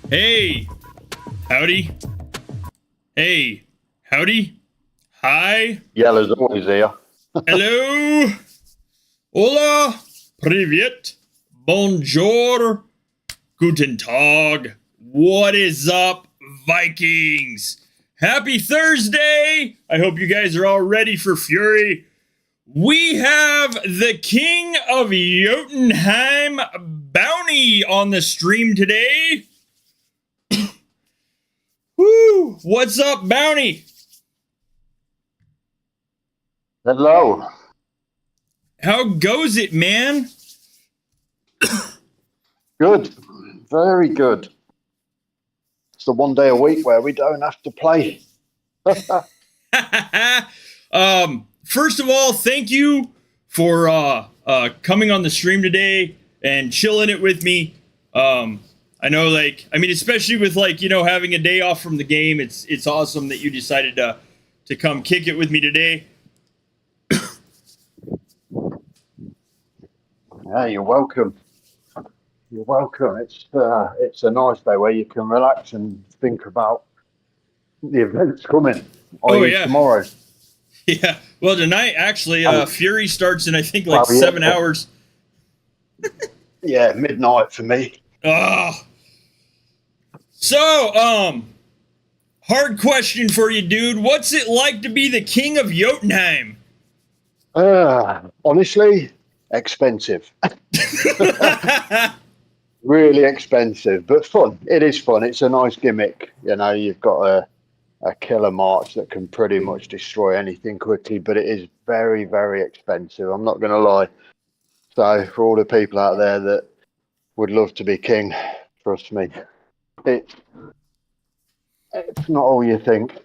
Hey, howdy. Hey, howdy. Hi. Yellow's always here. Hello. Hola. Привет. Bonjour. Guten Tag. What is up, Vikings? Happy Thursday. I hope you guys are all ready for Fury. We have the King of Jotunheim, Bowny, on the stream today. Woo! What's up, Bowny? Hello. How goes it, man? Good. Very good. It's the one day a week where we don't have to play. First of all, thank you for coming on the stream today and chilling it with me. I know, especially with having a day off from the game, it's awesome that you decided to come kick it with me today. Yeah, you're welcome. You're welcome. It's a nice day where you can relax and think about the events coming. Oh, yeah. Tomorrow. Yeah. Well, tonight actually, Fury starts in I think 7 hours. Yeah, midnight for me. So, hard question for you, dude. What's it like to be the king of Jotunheim? Honestly, expensive. Really expensive, but fun. It is fun. It's a nice gimmick. You've got a killer march that can pretty much destroy anything quickly, but it is very, very expensive. I'm not going to lie. So for all the people out there that would love to be king, trust me, it's not all you think.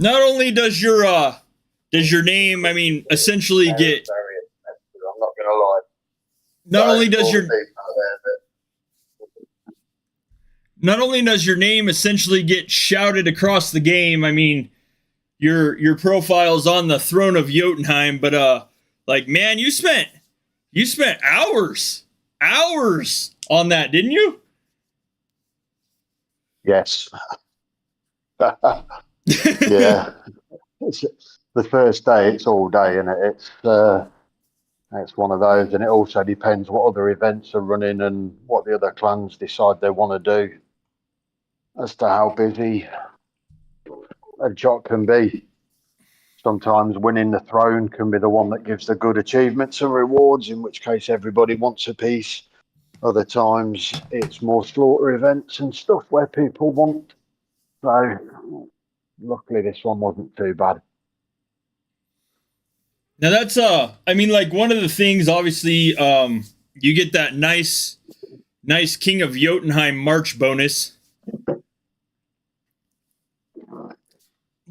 Not only does your name, essentially Very, get very expensive. I'm not going to lie. Not only does your name essentially get shouted across the game. Your profile's on the throne of Jotunheim, but man, you spent hours on that, didn't you? Yes. Yeah. It's the first day. It's all day, and it's one of those. And it also depends what other events are running and what the other clans decide they want to do as to how busy a jock can be. Sometimes winning the throne can be the one that gives the good achievements and rewards, in which case everybody wants a piece. Other times it's more slaughter events and stuff where people want. So luckily this one wasn't too bad. Now that's one of the things, obviously, you get that nice King of Jotunheim March bonus.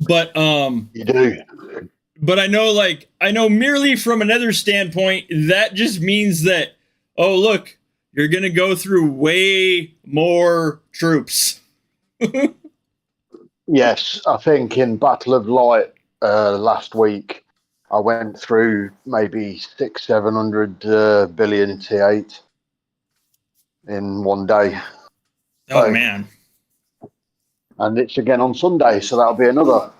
But you do. But I know merely from another standpoint, that just means that, oh look, you're gonna go through way more troops. Yes, I think in Battle of Light last week, I went through maybe 600-700 billion T8 in one day. Oh, man. And it's again on Sunday, so that'll be another.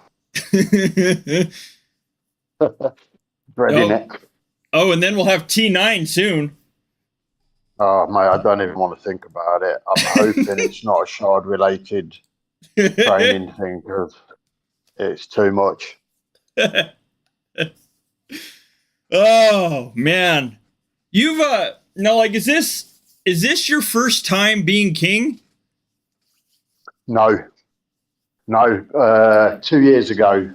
Dreading it. Oh, and then we'll have T9 soon. Oh, mate, I don't even want to think about it. I'm hoping it's not a shard-related training thing, because it's too much. Oh, man. You've, is this your first time being king? No, 2 years ago.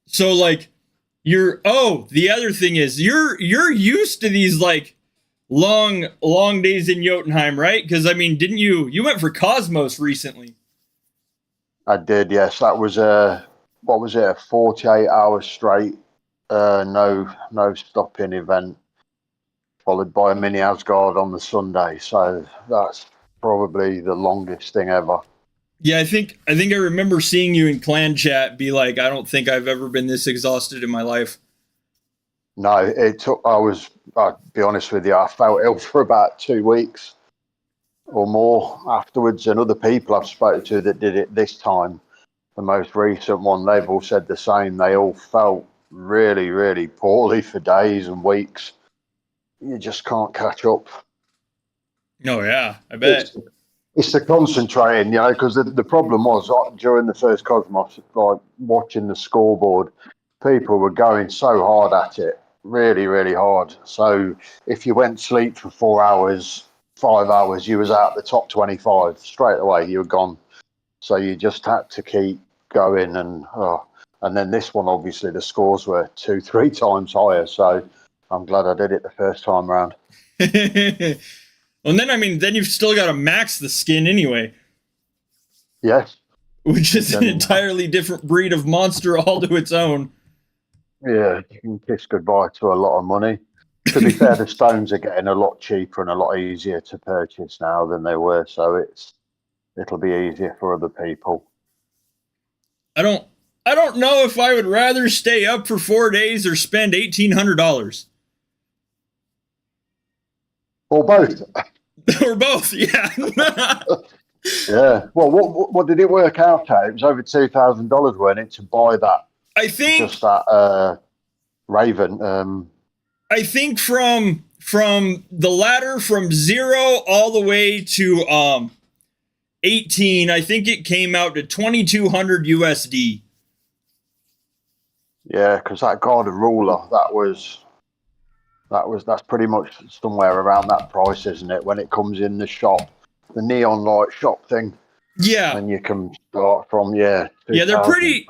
So the other thing is you're used to these long days in Jotunheim, right? Because didn't you went for Cosmos recently? I did, yes. That was a 48-hour straight, no stopping event, followed by a mini Asgard on the Sunday. So that's probably the longest thing ever. Yeah, I remember seeing you in clan chat be like, I don't think I've ever been this exhausted in my life. No, it took. I'll be honest with you, I felt ill for about 2 weeks or more afterwards, and other people I've spoken to that did it this time, the most recent one, they've all said the same. They all felt really, really poorly for days and weeks. You just can't catch up. Oh yeah, I bet. It's it's the concentrating, because the problem was during the first Cosmos, like watching the scoreboard, people were going so hard at it, really, really hard. So if you went to sleep for 4 hours, 5 hours, you was out the top 25 straight away. You were gone. So you just had to keep going, and then this one, obviously, the scores were 2, 3 times higher. So I'm glad I did it the first time round. Well, then then you've still got to max the skin anyway. Yes. Which is an entirely different breed of monster all to its own. Yeah, you can kiss goodbye to a lot of money. To be fair, the stones are getting a lot cheaper and a lot easier to purchase now than they were, so it'll be easier for other people. I don't know if I would rather stay up for 4 days or spend $1,800. Or both. Or both, yeah. Yeah. Well, what did it work out at? It was over $2,000, weren't it, to buy that? I think just that Raven. I think from the ladder from 0 all the way to 18, I think it came out to 2,200 USD. Yeah, because that Garda ruler, that's pretty much somewhere around that price, isn't it? When it comes in the shop, the neon light shop thing. Yeah. And you can start from Yeah, they're pretty.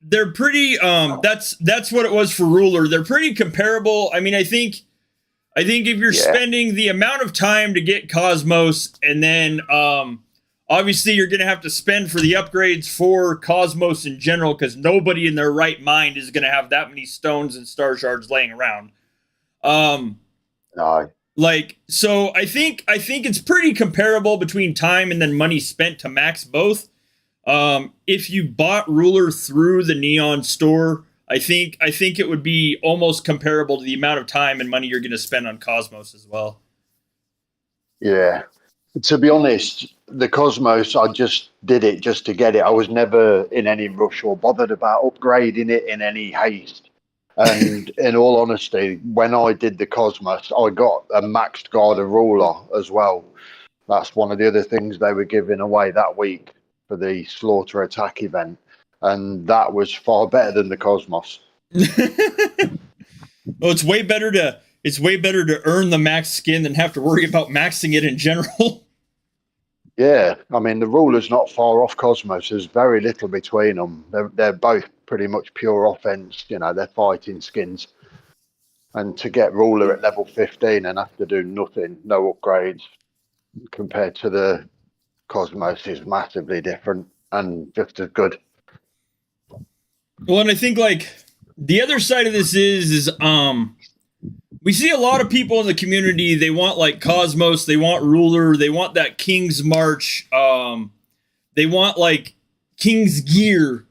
They're pretty. That's what it was for ruler. They're pretty comparable. I think if you're spending the amount of time to get Cosmos, and then obviously you're gonna have to spend for the upgrades for Cosmos in general, because nobody in their right mind is gonna have that many stones and star shards laying around. No. So I think it's pretty comparable between time and then money spent to max both. If you bought ruler through the Neon store, I think it would be almost comparable to the amount of time and money you're going to spend on Cosmos as well. Yeah. To be honest, the Cosmos, I just did it just to get it. I was never in any rush or bothered about upgrading it in any haste. And in all honesty, when I did the Cosmos, I got a maxed Garda ruler as well. That's one of the other things they were giving away that week for the Slaughter Attack event. And that was far better than the Cosmos. Well, it's way better to earn the max skin than have to worry about maxing it in general. Yeah, the ruler's not far off Cosmos. There's very little between them. They're both pretty much pure offense. They're fighting skins. And to get ruler at level 15 and have to do nothing, no upgrades, compared to the Cosmos is massively different and just as good. Well, and I think the other side of this is we see a lot of people in the community, they want Cosmos, they want ruler, they want that King's March, they want King's gear.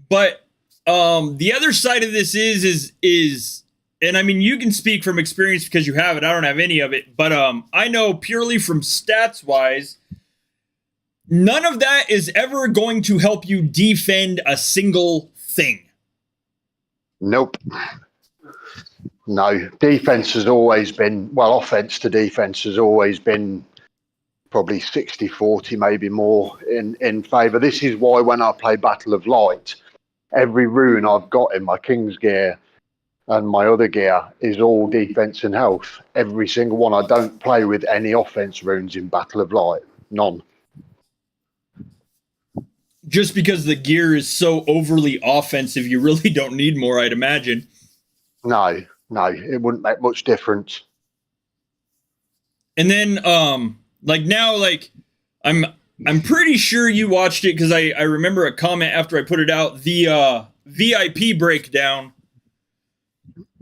But the other side of this is and you can speak from experience because you have it. I don't have any of it, but I know purely from stats wise, none of that is ever going to help you defend a single thing. Nope. No, defense has always been, offense to defense has always been probably 60-40, maybe more in favour. This is why when I play Battle of Light, every rune I've got in my King's gear and my other gear is all defense and health. Every single one. I don't play with any offense runes in Battle of Light. None. Just because the gear is so overly offensive, you really don't need more, I'd imagine. No, it wouldn't make much difference. And then, I'm pretty sure you watched it because I remember a comment after I put it out, the VIP breakdown.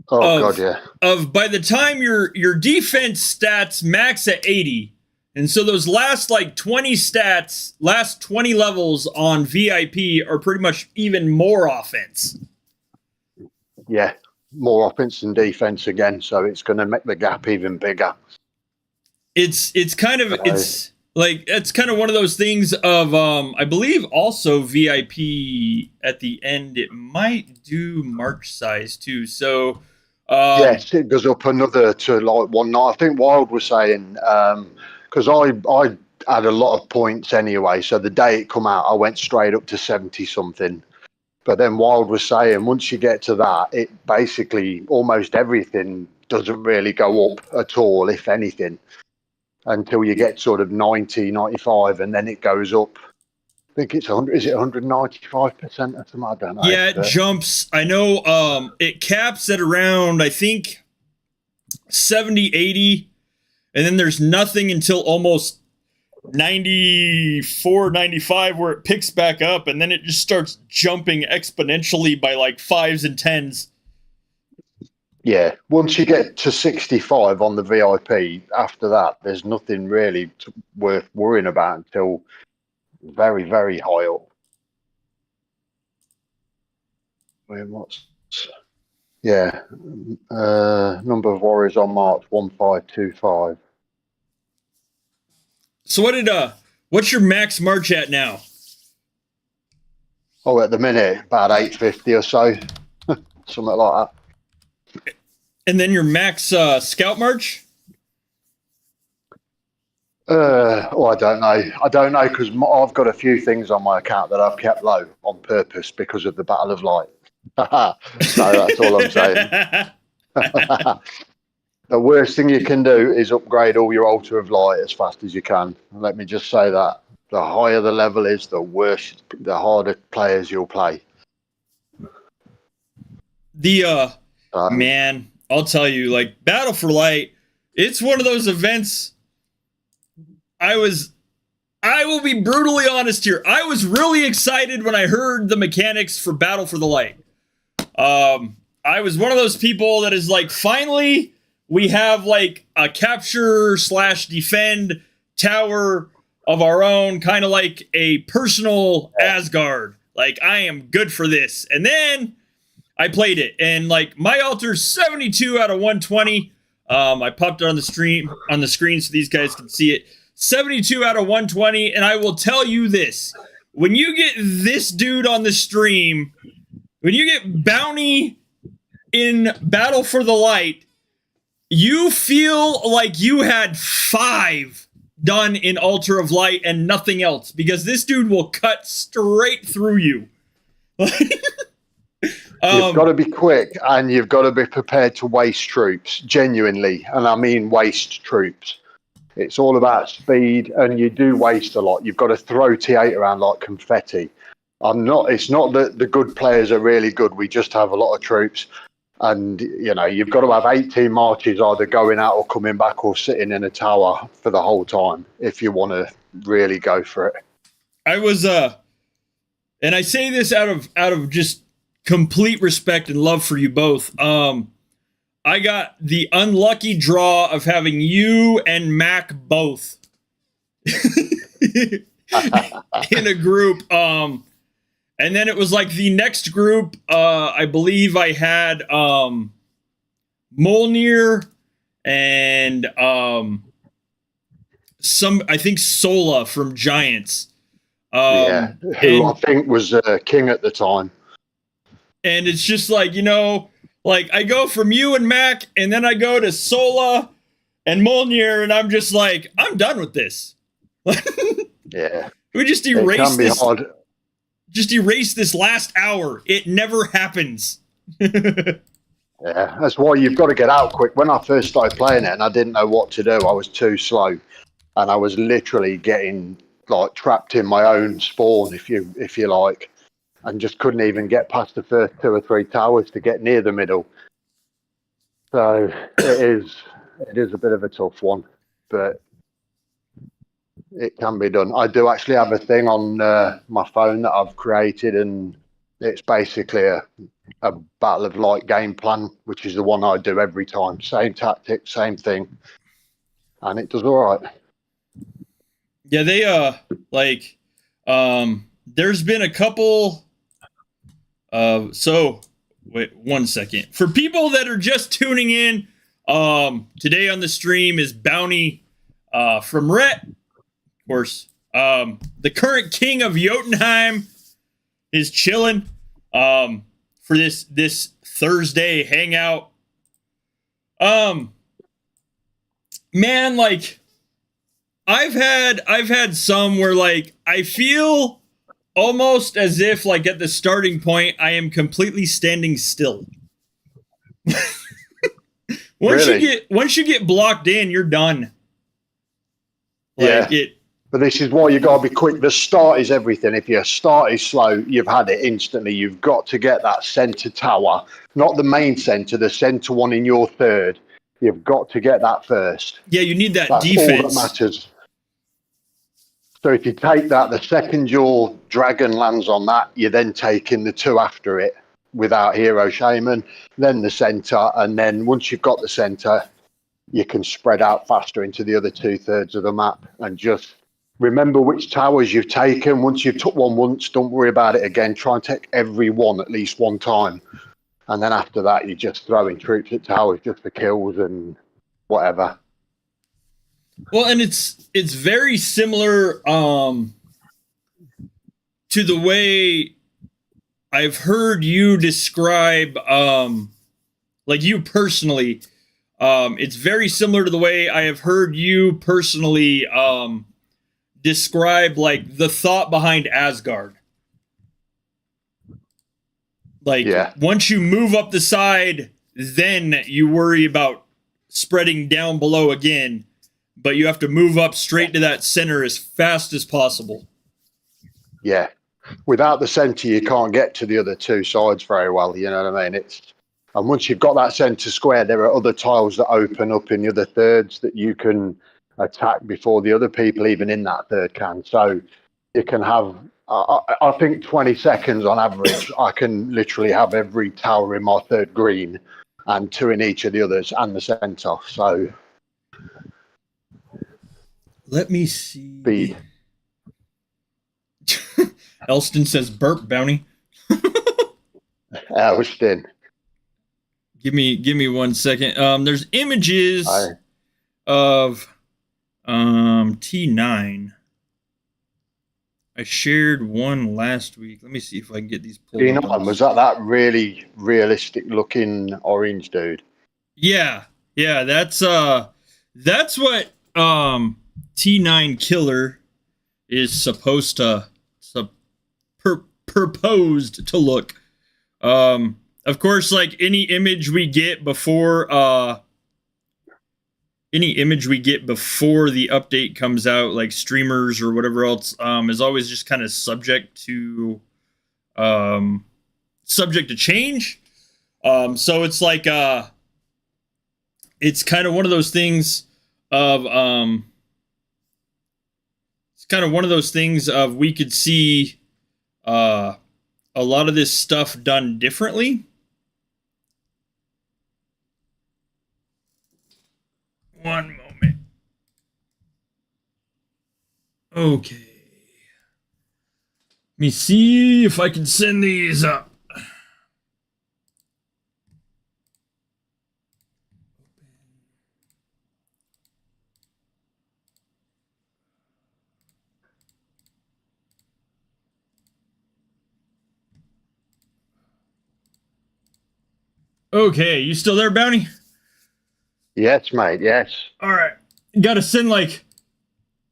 God, yeah. Of by the time your defense stats max at 80, And so those last like 20 stats, last 20 levels on VIP are pretty much even more offense. Yeah, more offense than defense again, so it's going to make the gap even bigger. It's kind of it's like it's kind of one of those things of I believe also VIP at the end it might do march size too. So yes, it goes up another to like 190. I think Wild was saying because I had a lot of points anyway, so the day it come out, I went straight up to 70 something. But then Wild was saying once you get to that, it basically almost everything doesn't really go up at all, if anything, until you get sort of 90, 95, and then it goes up. I think it's 100. Is it 195% or something? I don't know. yeah, it jumps. I know it caps at around I think 70, 80, and then there's nothing until almost 94, 95 where it picks back up, and then it just starts jumping exponentially by like 5s and 10s. Yeah, once you get to 65 on the VIP, after that, there's nothing really worth worrying about until very, very high up. Yeah, number of warriors on March 1525. So what's your max march at now? Oh, at the minute, about 850 or so, something like that. And then your max scout march? I don't know. I don't know because I've got a few things on my account that I've kept low on purpose because of the Battle of Light. So that's all I'm saying. The worst thing you can do is upgrade all your Altar of Light as fast as you can. Let me just say that. The higher the level is, the worse, the harder players you'll play. Man, I'll tell you, like Battle for Light, it's one of those events. I will be brutally honest here. I was really excited when I heard the mechanics for Battle for the Light. I was one of those people that is like, finally, we have like a capture / defend tower of our own, kind of like a personal Asgard. Like, I am good for this. And then I played it, and like my altar's 72 out of 120. I popped it on the screen so these guys can see it. 72 out of 120, and I will tell you this. When you get this dude on the stream, when you get Bowny in Battle for the Light, you feel like you had 5 done in Altar of Light and nothing else, because this dude will cut straight through you. You've got to be quick, and you've got to be prepared to waste troops, genuinely, and I mean waste troops. It's all about speed, and you do waste a lot. You've got to throw T8 around like confetti. It's not that the good players are really good. We just have a lot of troops, and you've got to have 18 marches either going out or coming back or sitting in a tower for the whole time if you want to really go for it. I was and I say this out of just complete respect and love for you both. I got the unlucky draw of having you and Mac both in a group. And then it was like the next group, I believe I had Molnir and I think Sola from Giants. Who I think was king at the time. And it's just like, like I go from you and Mac, and then I go to Sola and Molnir, and I'm just like, I'm done with this. Yeah. We just erase this. Hard. Just erase this last hour. It never happens. Yeah, that's why you've got to get out quick. When I first started playing it and I didn't know what to do, I was too slow. And I was literally getting like trapped in my own spawn, if you like. And just couldn't even get past the first 2 or 3 towers to get near the middle. So it is a bit of a tough one, but it can be done. I do actually have a thing on my phone that I've created, and it's basically a Battle of Light game plan, which is the one I do every time. Same tactic, same thing, and it does all right. Yeah, they like there's been a couple so wait 1 second. For people that are just tuning in, today on the stream is Bowny from Rhett, of course. The current king of Jotunheim is chilling for this Thursday hangout. Man, like I've had some where like I feel almost as if like at the starting point I am completely standing still. Really? Once you get blocked in, you're done. Like Yeah. it. But this is why you got to be quick. The start is everything. If your start is slow, you've had it instantly. You've got to get that centre tower, not the main centre, the centre one in your third. You've got to get that first. Yeah, you need that That's all that defense. matters. So if you take that, the second your dragon lands on that, you're then taking the two after it without hero shaman, then the centre, and then once you've got the centre, you can spread out faster into the other 2/3 of the map and just remember which towers you've taken. Once you've took one once, don't worry about it again. Try and take every one at least one time. And then after that, you're just throwing troops at towers just for kills and whatever. Well, and it's very similar to the way I've heard you describe like you personally. It's very similar to the way I have heard you personally describe like the thought behind Asgard. Like Yeah. once you move up the side, then you worry about spreading down below again, but you have to move up straight to that center as fast as possible. Yeah. Without the centre, you can't get to the other two sides very well. You know what I mean? And once you've got that centre square, there are other tiles that open up in the other thirds that you can attack before the other people even in that third can. So you can have, I think 20 seconds on average, I can literally have every tower in my third green and two in each of the others and the centre. So Let me see. speed. Elston says burp Bounty. Elston. Give me 1 second. There's images of T9. I shared one last week. Let me see if I can get these pulled up. Was that really realistic looking orange dude? Yeah, that's what T9 Killer is supposed to proposed to look. Of course, like any image we get before the update comes out, like streamers or whatever else, is always just kind of subject to change. So it's like it's kind of one of those things of we could see a lot of this stuff done differently. One moment. Okay. Let me see if I can send these up. Okay, you still there, Bounty? Yes, mate, yes. All right. Gotta send, like...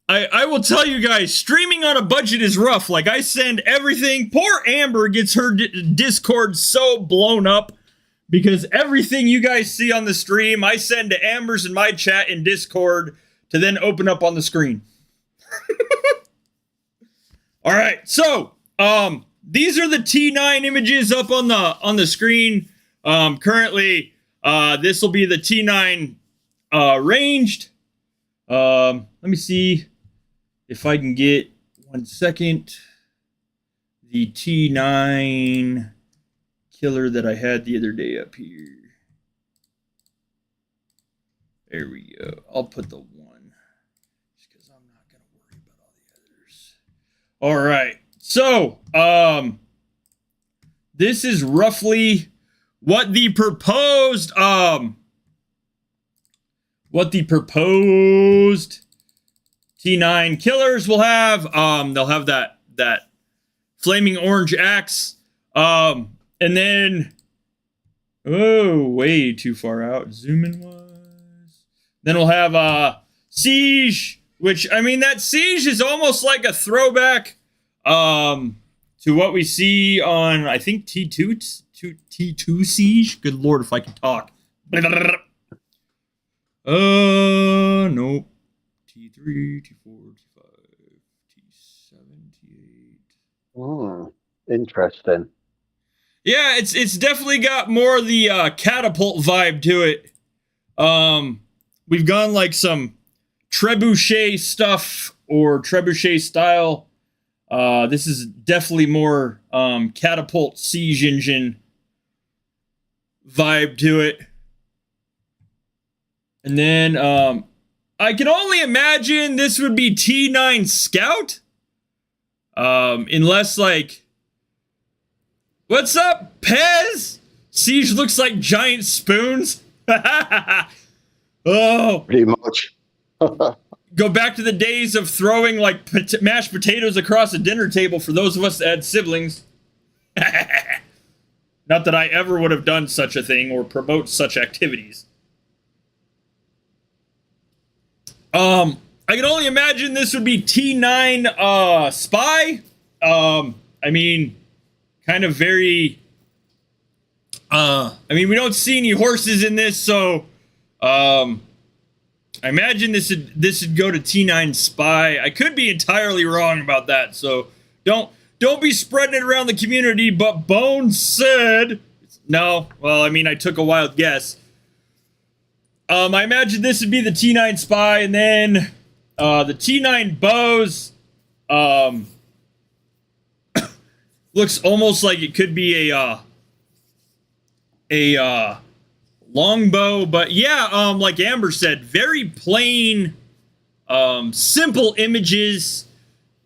I will tell you guys, streaming on a budget is rough. Like, I send everything... Poor Amber gets her Discord so blown up because everything you guys see on the stream, I send to Amber's in my chat in Discord to then open up on the screen. All right, so... these are the T9 images up on the screen. Currently, this will be the T9 ranged. Let me see if I can get 1 second. The T9 killer that I had the other day up here. There we go. I'll put the one just because I'm not gonna worry about all All right. So, this is roughly what the proposed T9 killers will have. They'll have that flaming orange axe. And then way too far out. Zoom in was. Then we'll have Siege, which I mean that Siege is almost like a throwback to what we see on I think T2 Siege. Good lord if I can talk. Nope. T3, T4, T5, T7, T8. Interesting. Yeah, it's definitely got more of the catapult vibe to it. We've gone like some trebuchet stuff or trebuchet style. This is definitely more catapult siege engine vibe to it. And then I can only imagine this would be T9 Scout. Unless like, what's up, Pez? Siege looks like giant spoons. Oh, pretty much. Go back to the days of throwing like mashed potatoes across a dinner table for those of us that had siblings. Not that I ever would have done such a thing or promote such activities. I can only imagine this would be T9 Spy. I mean, kind of very. I mean, we don't see any horses in this, so I imagine this would go to T9 Spy. I could be entirely wrong about that, so don't be spreading it around the community. But Bones said no. Well, I mean, I took a wild guess. I imagine this would be the T9 Spy, and then the T9 Bows looks almost like it could be a longbow, but yeah, like Amber said, very plain, simple images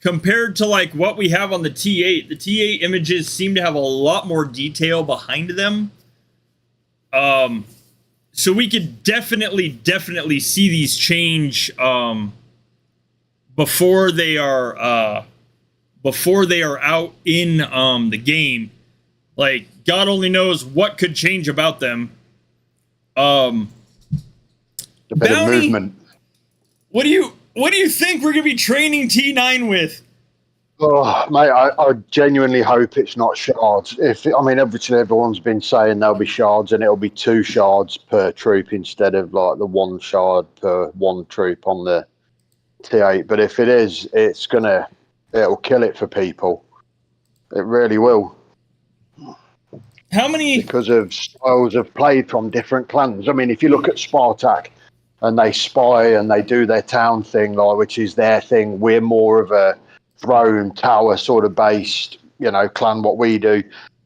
compared to like what we have on the T8. The T8 images seem to have a lot more detail behind them. So we could definitely see these change before they are out in the game. Like God only knows what could change about them. A bit of movement. What do you think we're gonna be training T9 with? Oh, mate, I genuinely hope it's not shards. Obviously everyone's been saying there'll be shards, and it'll be 2 shards per troop instead of like the 1 shard per 1 troop on the T8. But if it is, it'll kill it for people. It really will. How many? Because of styles of play from different clans. I mean, if you look at Spartak and they spy and they do their town thing, like which is their thing, we're more of a throne tower sort of based, clan, what we do.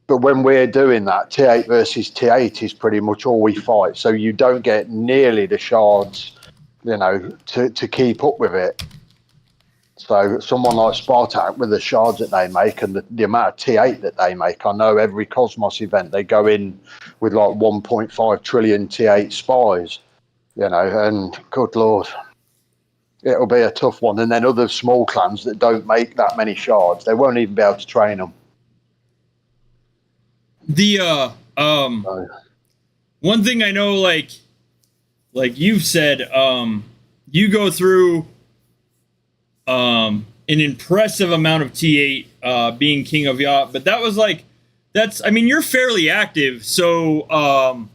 But when we're doing that, T8 versus T8 is pretty much all we fight. So you don't get nearly the shards, to keep up with it. So someone like Spartak with the shards that they make and the amount of T8 that they make, I know every Cosmos event they go in with like 1.5 trillion T8 spies, and good Lord. It'll be a tough one. And then other small clans that don't make that many shards, they won't even be able to train them. The one thing I know, like you've said, you go through an impressive amount of T8 being King of Yacht, but you're fairly active, so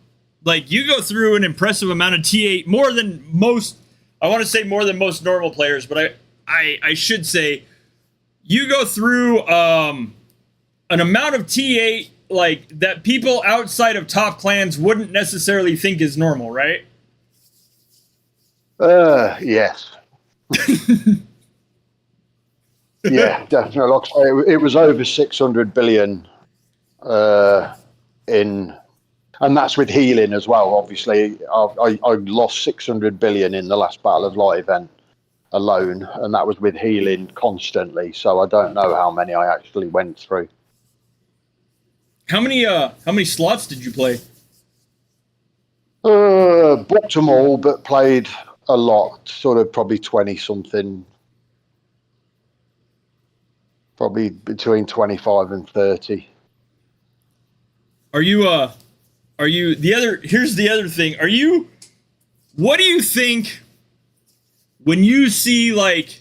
you go through an impressive amount of T8, more than most. I want to say more than most normal players, but I should say you go through an amount of T8 like that people outside of top clans wouldn't necessarily think is normal, right? Yes. Yeah, definitely. Like I say, it was over 600 billion and that's with healing as well. Obviously, I lost 600 billion in the last Battle of Light event, alone, and that was with healing constantly. So I don't know how many I actually went through. How many slots did you play? Booked them all, but played a lot, sort of probably 20 something, probably between 25 and 30. Are you the other, here's the other thing. What do you think when you see like,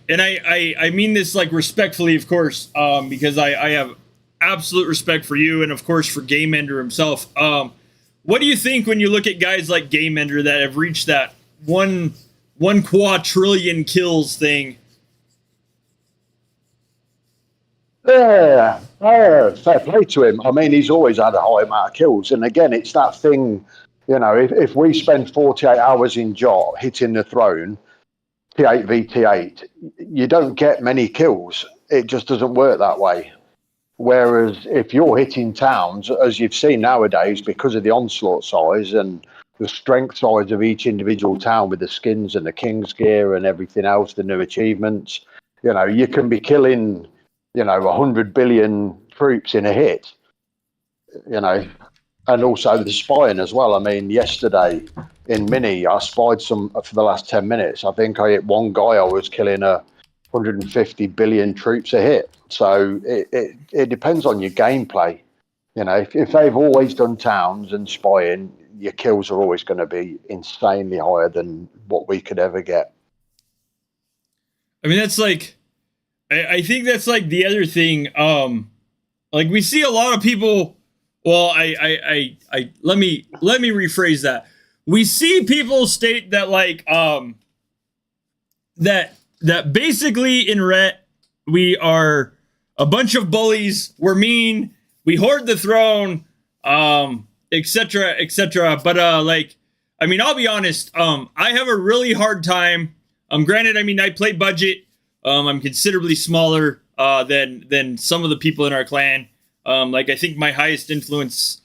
and I mean this like respectfully, of course, because I have absolute respect for you and of course for Game Ender himself. What do you think when you look at guys like Game Ender that have reached that one quadrillion kills thing? Yeah, fair play to him. I mean, he's always had a high amount of kills. And again, it's that thing, you know, if we spend 48 hours in Jot hitting the throne, T8 v T8, you don't get many kills. It just doesn't work that way. Whereas if you're hitting towns, as you've seen nowadays, because of the onslaught size and the strength size of each individual town with the skins and the king's gear and everything else, the new achievements, you know, you can be killing, 100 billion troops in a hit, and also the spying as well. I mean, yesterday in Mini, I spied some for the last 10 minutes. I think I hit one guy, I was killing 150 billion troops a hit. So it depends on your gameplay. If they've always done towns and spying, your kills are always going to be insanely higher than what we could ever get. I mean, that's like, I think that's like the other thing. Like we see a lot of people. Well, let me rephrase that. We see people state that like that basically in Ret we are a bunch of bullies. We're mean. We hoard the throne, etc., etc. But like, I mean, I'll be honest. I have a really hard time. Granted, I mean, I play budget. I'm considerably smaller than some of the people in our clan. Like I think my highest influence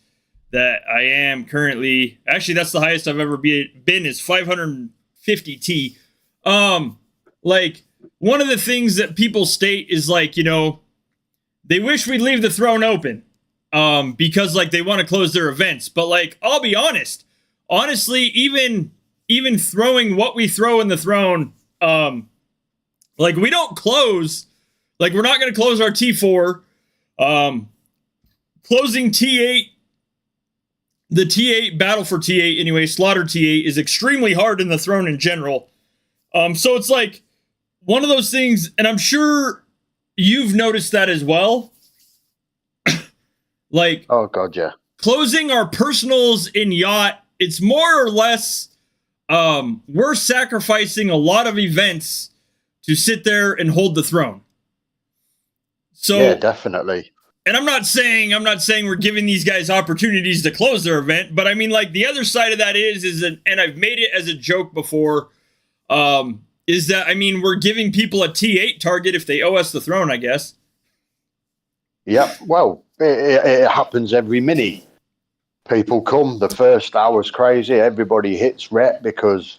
that I am currently, actually that's the highest I've ever been is 550 T. Like one of the things that people state is like, they wish we'd leave the throne open because like they want to close their events. But like, I'll be honest, honestly, even throwing what we throw in the throne, like we don't close, like we're not going to close our T4. Closing T8, the T8 battle for T8 anyway, slaughter T8 is extremely hard in the throne in general. So it's like one of those things, and I'm sure you've noticed that as well. Like, oh god, yeah. Closing our personals in Yacht, it's more or less, we're sacrificing a lot of events to sit there and hold the throne. So yeah, definitely. And I'm not saying we're giving these guys opportunities to close their event, but I mean, like the other side of that is that, and I've made it as a joke before, is that, I mean, we're giving people a T8 target if they owe us the throne, I guess. Yeah, well, it happens every mini. People come, the first hour's crazy, everybody hits Ret because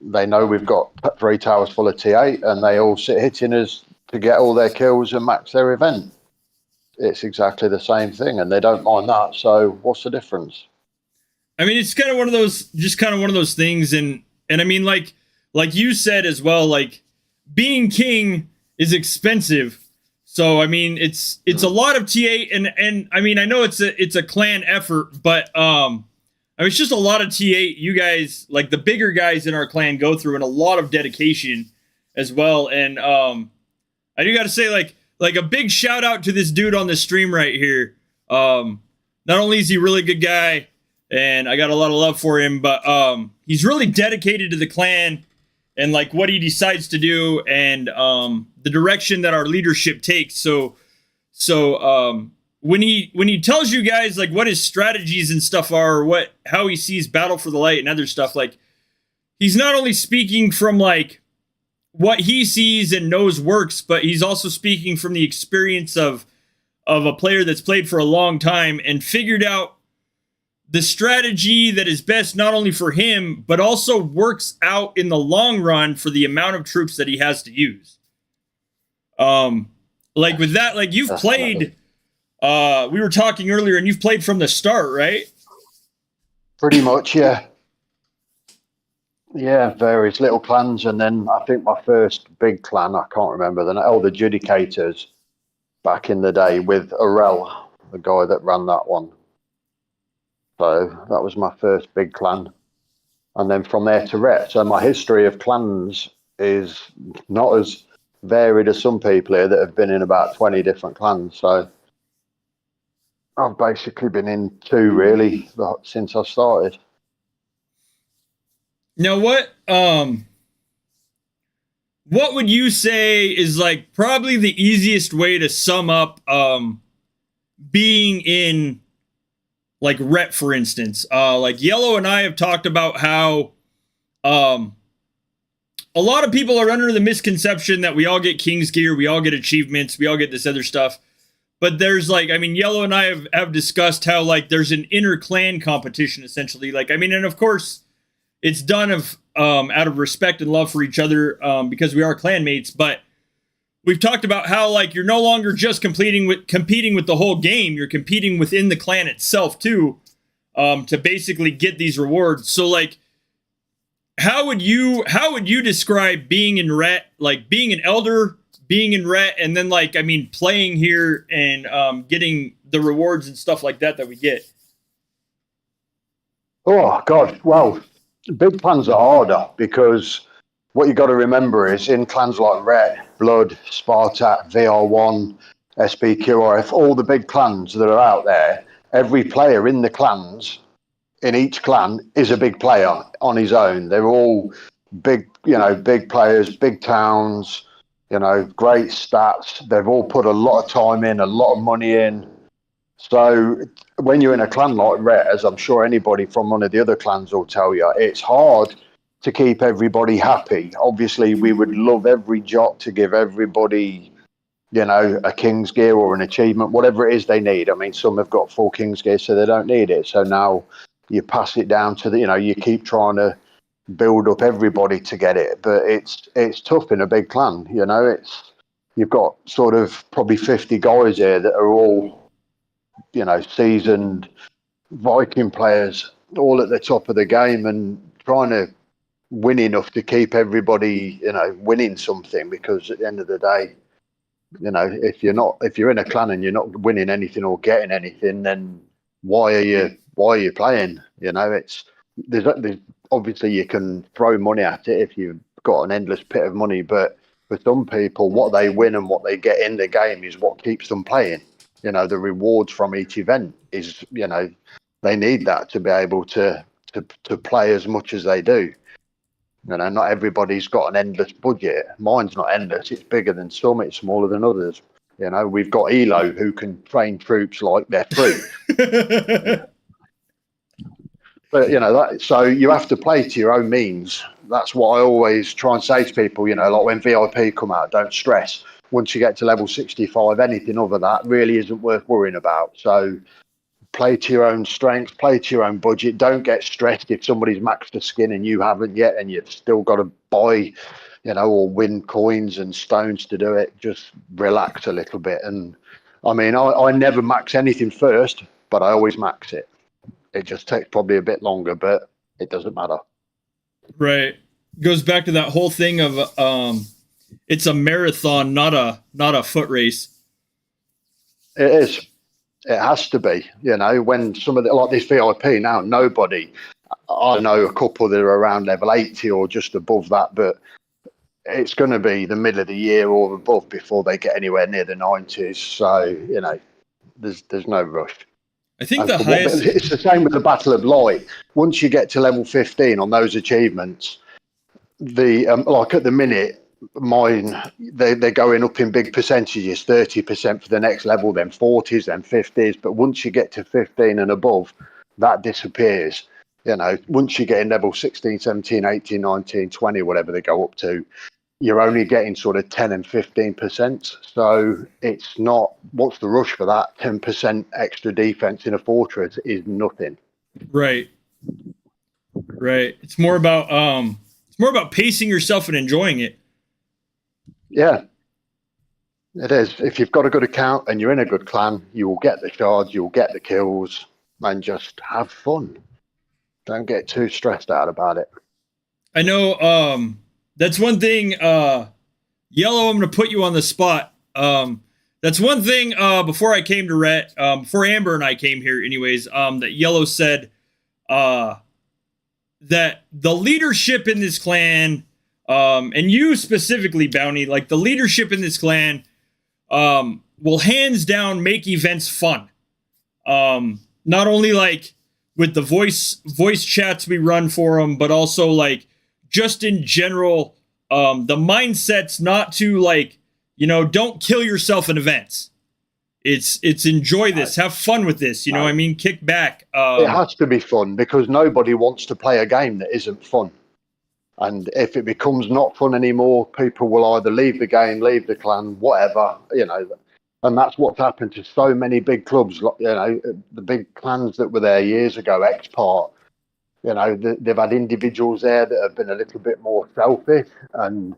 they know we've got 3 towers full of T8 and they all sit hitting us to get all their kills and max their event. It's exactly the same thing and they don't mind that. So what's the difference? I mean, it's kind of one of those things. And I mean, like you said as well, like being king is expensive. So, I mean, it's a lot of T8 and I mean, I know it's a clan effort, but, I mean, it's just a lot of T8. You guys, like the bigger guys in our clan, go through and a lot of dedication as well. And I do got to say, like a big shout out to this dude on the stream right here. Not only is he a really good guy, and I got a lot of love for him, but he's really dedicated to the clan and like what he decides to do and the direction that our leadership takes. So when he tells you guys like what his strategies and stuff are, or how he sees Battle for the Light and other stuff, like he's not only speaking from like what he sees and knows works, but he's also speaking from the experience of a player that's played for a long time and figured out the strategy that is best not only for him, but also works out in the long run for the amount of troops that he has to use. Like with that, like you've played, we were talking earlier, and you've played from the start, right? Pretty much, yeah. Yeah, various little clans, and then I think my first big clan, I can't remember the Judicators back in the day with Arel, the guy that ran that one. So that was my first big clan. And then from there to Ret. So my history of clans is not as varied as some people here that have been in about 20 different clans. So I've basically been in 2 really since I started. Now what would you say is like probably the easiest way to sum up being in like Ret, for instance? Like Yellow and I have talked about how a lot of people are under the misconception that we all get King's gear, we all get achievements, we all get this other stuff. But there's like, I mean, Yellow and I have discussed how like there's an inner clan competition essentially. Like, I mean, and of course it's done out of respect and love for each other because we are clanmates. But we've talked about how like you're no longer just competing with the whole game. You're competing within the clan itself too, to basically get these rewards. So like, how would you describe being in Ret, like being an elder, being in Ret, and then like, I mean, playing here and getting the rewards and stuff like that we get? Oh God, well, big clans are harder because what you got to remember is in clans like Ret, Blood, Spartak, VR1, SPQRF, all the big clans that are out there, every player in the clans, in each clan, is a big player on his own. They're all big, big players, big towns, great stats. They've all put a lot of time in, a lot of money in. So when you're in a clan like Ret, as I'm sure anybody from one of the other clans will tell you, it's hard to keep everybody happy. Obviously, we would love every jot to give everybody, a King's gear or an achievement, whatever it is they need. I mean, some have got full King's gear, so they don't need it. So now you pass it down to you keep trying to build up everybody to get it. But it's tough in a big clan, you've got sort of probably 50 guys here that are all, seasoned Viking players, all at the top of the game and trying to win enough to keep everybody, winning something. Because at the end of the day, if you're in a clan and you're not winning anything or getting anything, then why are you playing? There's obviously you can throw money at it if you've got an endless pit of money, but for some people, what they win and what they get in the game is what keeps them playing. The rewards from each event is, they need that to be able to play as much as they do. Not everybody's got an endless budget. Mine's not endless. It's bigger than some. It's smaller than others. We've got Elo who can train troops like they're fruit. But, so you have to play to your own means. That's what I always try and say to people, like when VIP come out, don't stress. Once you get to level 65, anything other that really isn't worth worrying about. So play to your own strengths, play to your own budget. Don't get stressed if somebody's maxed a skin and you haven't yet and you've still got to buy, or win coins and stones to do it. Just relax a little bit. And I mean, I never max anything first, but I always max it. It just takes probably a bit longer, but it doesn't matter. Right. Goes back to that whole thing of it's a marathon, not a foot race. It is. It has to be. When some of like this VIP now, nobody. I know a couple that are around level 80 or just above that, but it's going to be the middle of the year or above before they get anywhere near the 90s. So there's no rush. I think the highest. It's the same with the Battle of Light. Once you get to level 15 on those achievements, like at the minute, mine they're going up in big percentages, 30% for the next level, then 40s, then 50s. But once you get to 15 and above, that disappears. Once you get in level 16, 17, 18, 19, 20, whatever they go up to, you're only getting sort of 10 and 15%. So it's not, what's the rush for that? 10% extra defense in a fortress is nothing. Right. Right. It's more about pacing yourself and enjoying it. Yeah, it is. If you've got a good account and you're in a good clan, you will get the shards, you'll get the kills, and just have fun. Don't get too stressed out about it. I know that's one thing Yellow, I'm going to put you on the spot. That's one thing before I came to Rhett, before Amber and I came here anyways, that Yellow said uh that the leadership in this clan, and you specifically, Bowny, like the leadership in this clan, will hands down make events fun. Not only like with the voice chats we run for them, but also like just in general, the mindset's not to like, don't kill yourself in events. It's enjoy this, have fun with this. You know what I mean? Kick back. It has to be fun because nobody wants to play a game that isn't fun. And if it becomes not fun anymore, people will either leave the game, leave the clan, whatever, And that's what's happened to so many big clubs, the big clans that were there years ago, X-Part. They've had individuals there that have been a little bit more selfish, and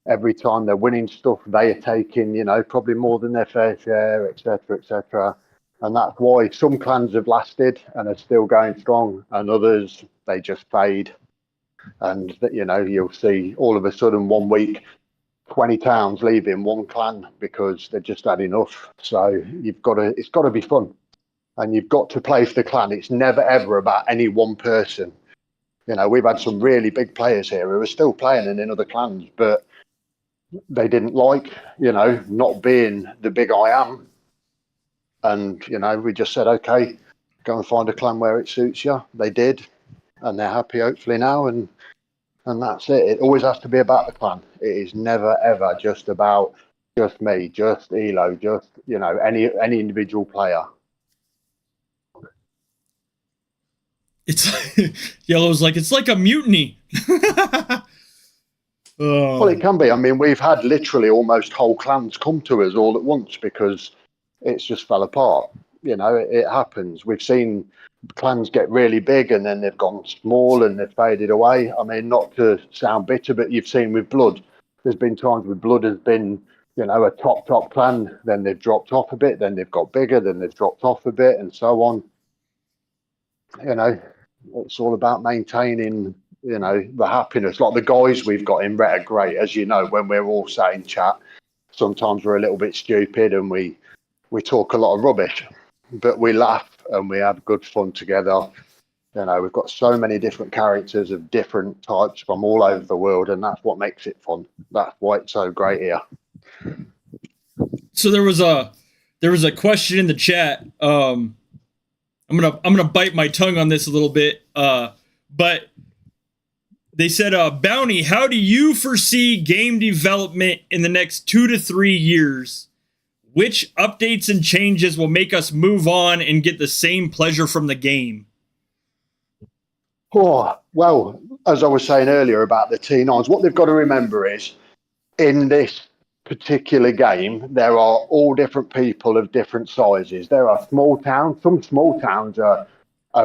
every time they're winning stuff, they are taking, probably more than their fair share, etc., etc. And that's why some clans have lasted and are still going strong, and others they just fade. And you'll see all of a sudden 1 week 20 towns leaving one clan because they've just had enough. So it's got to be fun, and you've got to play for the clan. It's never ever about any one person. We've had some really big players here who are still playing and in other clans, but they didn't like, not being the big I am. And, we just said, okay, go and find a clan where it suits you. They did, and they're happy hopefully now. And that's it. It always has to be about the clan. It is never ever just about just me, just Elo, just any individual player. It's Yellow's like it's like a mutiny. Well, it can be. I mean, we've had literally almost whole clans come to us all at once because it's just fell apart. It happens. We've seen clans get really big and then they've gone small and they've faded away. I mean, not to sound bitter, but you've seen with Blood, there's been times where Blood has been, a top clan, then they've dropped off a bit, then they've got bigger, then they've dropped off a bit, and so on. It's all about maintaining, the happiness. Like the guys we've got in Ret are great, as you know, when we're all sat in chat. Sometimes we're a little bit stupid and we talk a lot of rubbish, but we laugh and we have good fun together. We've got so many different characters of different types from all over the world, and that's what makes it fun. That's why it's so great here. So there was a question in the chat. I'm gonna bite my tongue on this a little bit, but they said, Bowny, how do you foresee game development in the next 2 to 3 years? Which updates and changes will make us move on and get the same pleasure from the game? Oh, well, as I was saying earlier about the T9s, what they've got to remember is in this particular game, there are all different people of different sizes. There are small towns. Some small towns are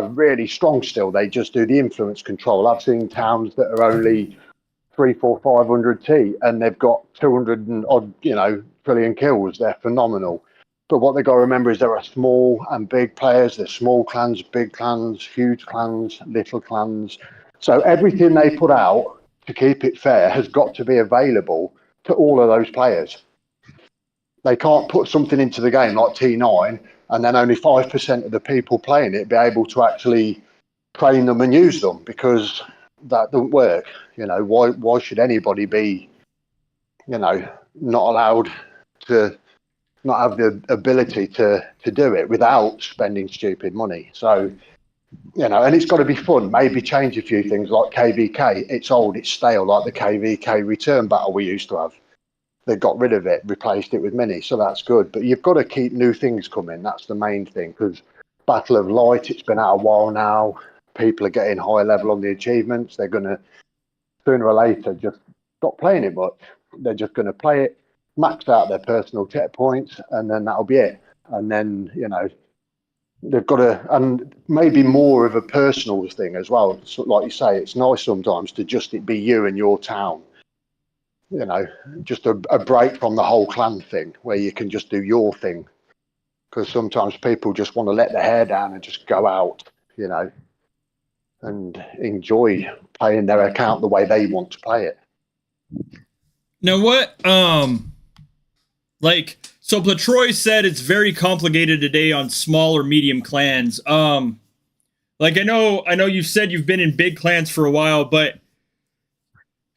really strong still. They just do the influence control. I've seen towns that are only 3, 4, 500 T, and they've got 200 and odd, trillion kills. They're phenomenal. But what they've got to remember is there are small and big players. There's small clans, big clans, huge clans, little clans. So everything they put out to keep it fair has got to be available to all of those players. They can't put something into the game like T9 and then only 5% of the people playing it be able to actually train them and use them, because that doesn't work. Why should anybody be, not allowed to not have the ability to do it without spending stupid money? So, and it's got to be fun. Maybe change a few things like KVK. It's old, it's stale, like the KVK return battle we used to have. They got rid of it, replaced it with mini, so that's good. But you've got to keep new things coming. That's the main thing, because Battle of Light, it's been out a while now. People are getting high level on the achievements. They're going to, sooner or later, just stop playing it much. They're just going to play it, max out their personal checkpoints, and then that'll be it. And then, they've got to, and maybe more of a personal thing as well. So, like you say, it's nice sometimes to just it be you and your town. You know, just a break from the whole clan thing where you can just do your thing. Because sometimes people just want to let their hair down and just go out, you know, and enjoy playing their account the way they want to play it. Now what like so Platroy said it's very complicated today on small or medium clans. Like I know you've said you've been in big clans for a while, but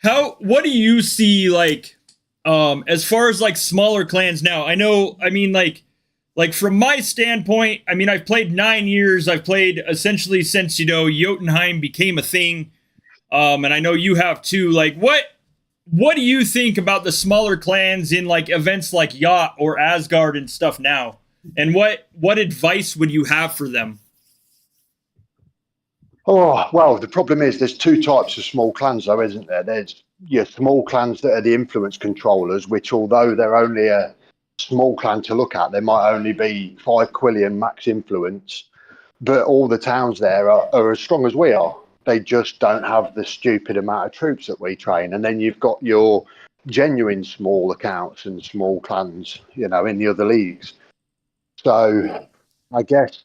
what do you see like as far as like smaller clans now? I mean like from my standpoint, I mean I've played 9 years. I've played essentially since Jotunheim became a thing. And I know you have too. Like what do you think about the smaller clans in like events like Yacht or Asgard and stuff now? And what advice would you have for them? Oh, well, the problem is there's two types of small clans, though, isn't there? There's your small clans that are the influence controllers, which although they're only a small clan to look at, they might only be 5 quillion max influence, but all the towns there are as strong as we are. They just don't have the stupid amount of troops that we train. And then you've got your genuine small accounts and small clans, you know, in the other leagues. So I guess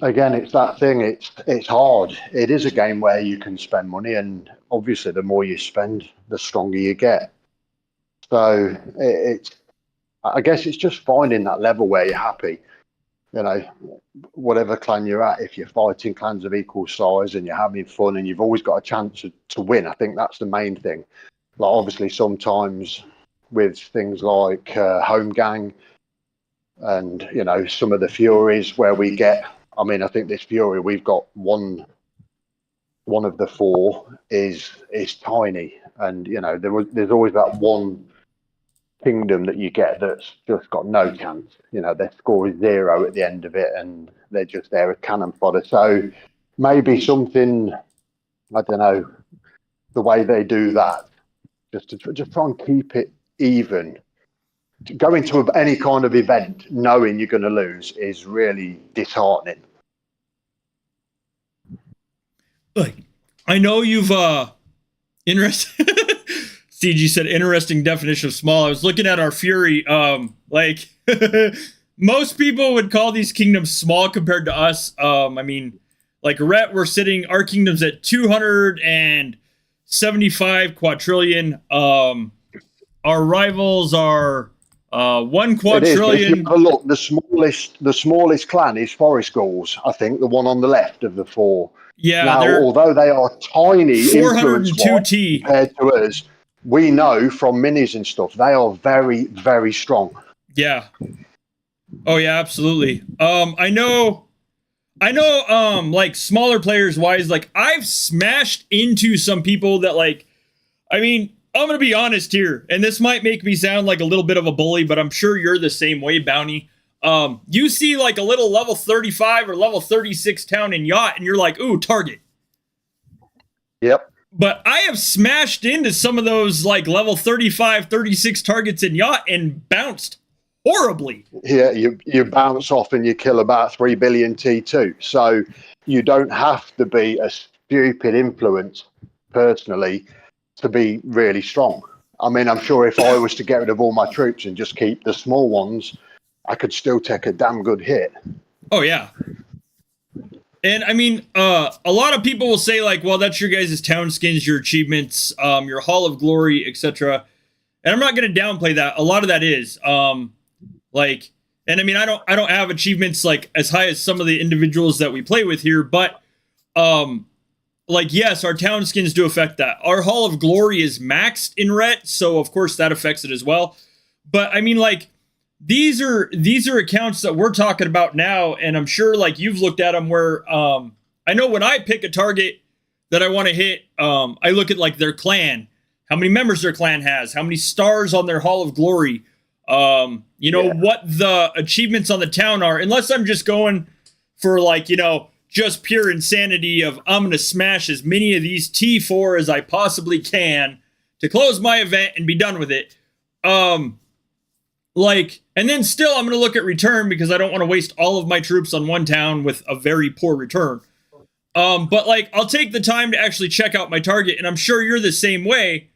again, it's that thing. It's hard. It is a game where you can spend money, and obviously, the more you spend, the stronger you get. So it's, I guess, it's just finding that level where you're happy. You know, whatever clan you're at, if you're fighting clans of equal size and you're having fun and you've always got a chance to win, I think that's the main thing. Like obviously, sometimes with things like Home Gang and some of the Furies where we get. I mean, I think this Fury we've got one of the 4 is tiny, and there's always that one kingdom that you get that's just got no chance. Their score is 0 at the end of it, and they're just there as cannon fodder. So maybe something, I don't know, the way they do that, just to try and keep it even. To go into any kind of event knowing you're going to lose is really disheartening. Like, I know you've interesting. CG said interesting definition of small. I was looking at our Fury. Like most people would call these kingdoms small compared to us. I mean, like Rhett, our kingdom's at 275 quadrillion. Our rivals are 1 quadrillion. Look, the smallest clan is Forest Gauls, I think, the one on the left of the 4. Yeah. Now, although they are tiny 402 T compared to us, we know from minis and stuff they are very, very strong. Yeah. Oh yeah, absolutely. I know. Like smaller players wise, like I've smashed into some people that like. I mean, I'm gonna be honest here, and this might make me sound like a little bit of a bully, but I'm sure you're the same way, Bowny. You see like a little level 35 or level 36 town in Yacht, and you're like, ooh, target. Yep. But I have smashed into some of those like level 35, 36 targets in Yacht and bounced horribly. Yeah, you bounce off and you kill about 3 billion T2. So you don't have to be a stupid influence personally to be really strong. I mean, I'm sure if I was to get rid of all my troops and just keep the small ones, I could still take a damn good hit. Oh, yeah. And I mean, a lot of people will say like, well, that's your guys' town skins, your achievements, your Hall of Glory, etc. And I'm not going to downplay that. A lot of that is like, and I mean, I don't have achievements like as high as some of the individuals that we play with here, but like, yes, our town skins do affect that. Our Hall of Glory is maxed in Rhett, so of course that affects it as well. But I mean, like, these are accounts that we're talking about now, and I'm sure like you've looked at them where I know when I pick a target that I want to hit, I look at like their clan, how many members their clan has, how many stars on their Hall of Glory, what the achievements on the town are, unless I'm just going for like, just pure insanity of I'm going to smash as many of these T4 as I possibly can to close my event and be done with it. like, and then still I'm going to look at return because I don't want to waste all of my troops on one town with a very poor return. But like, I'll take the time to actually check out my target, and I'm sure you're the same way.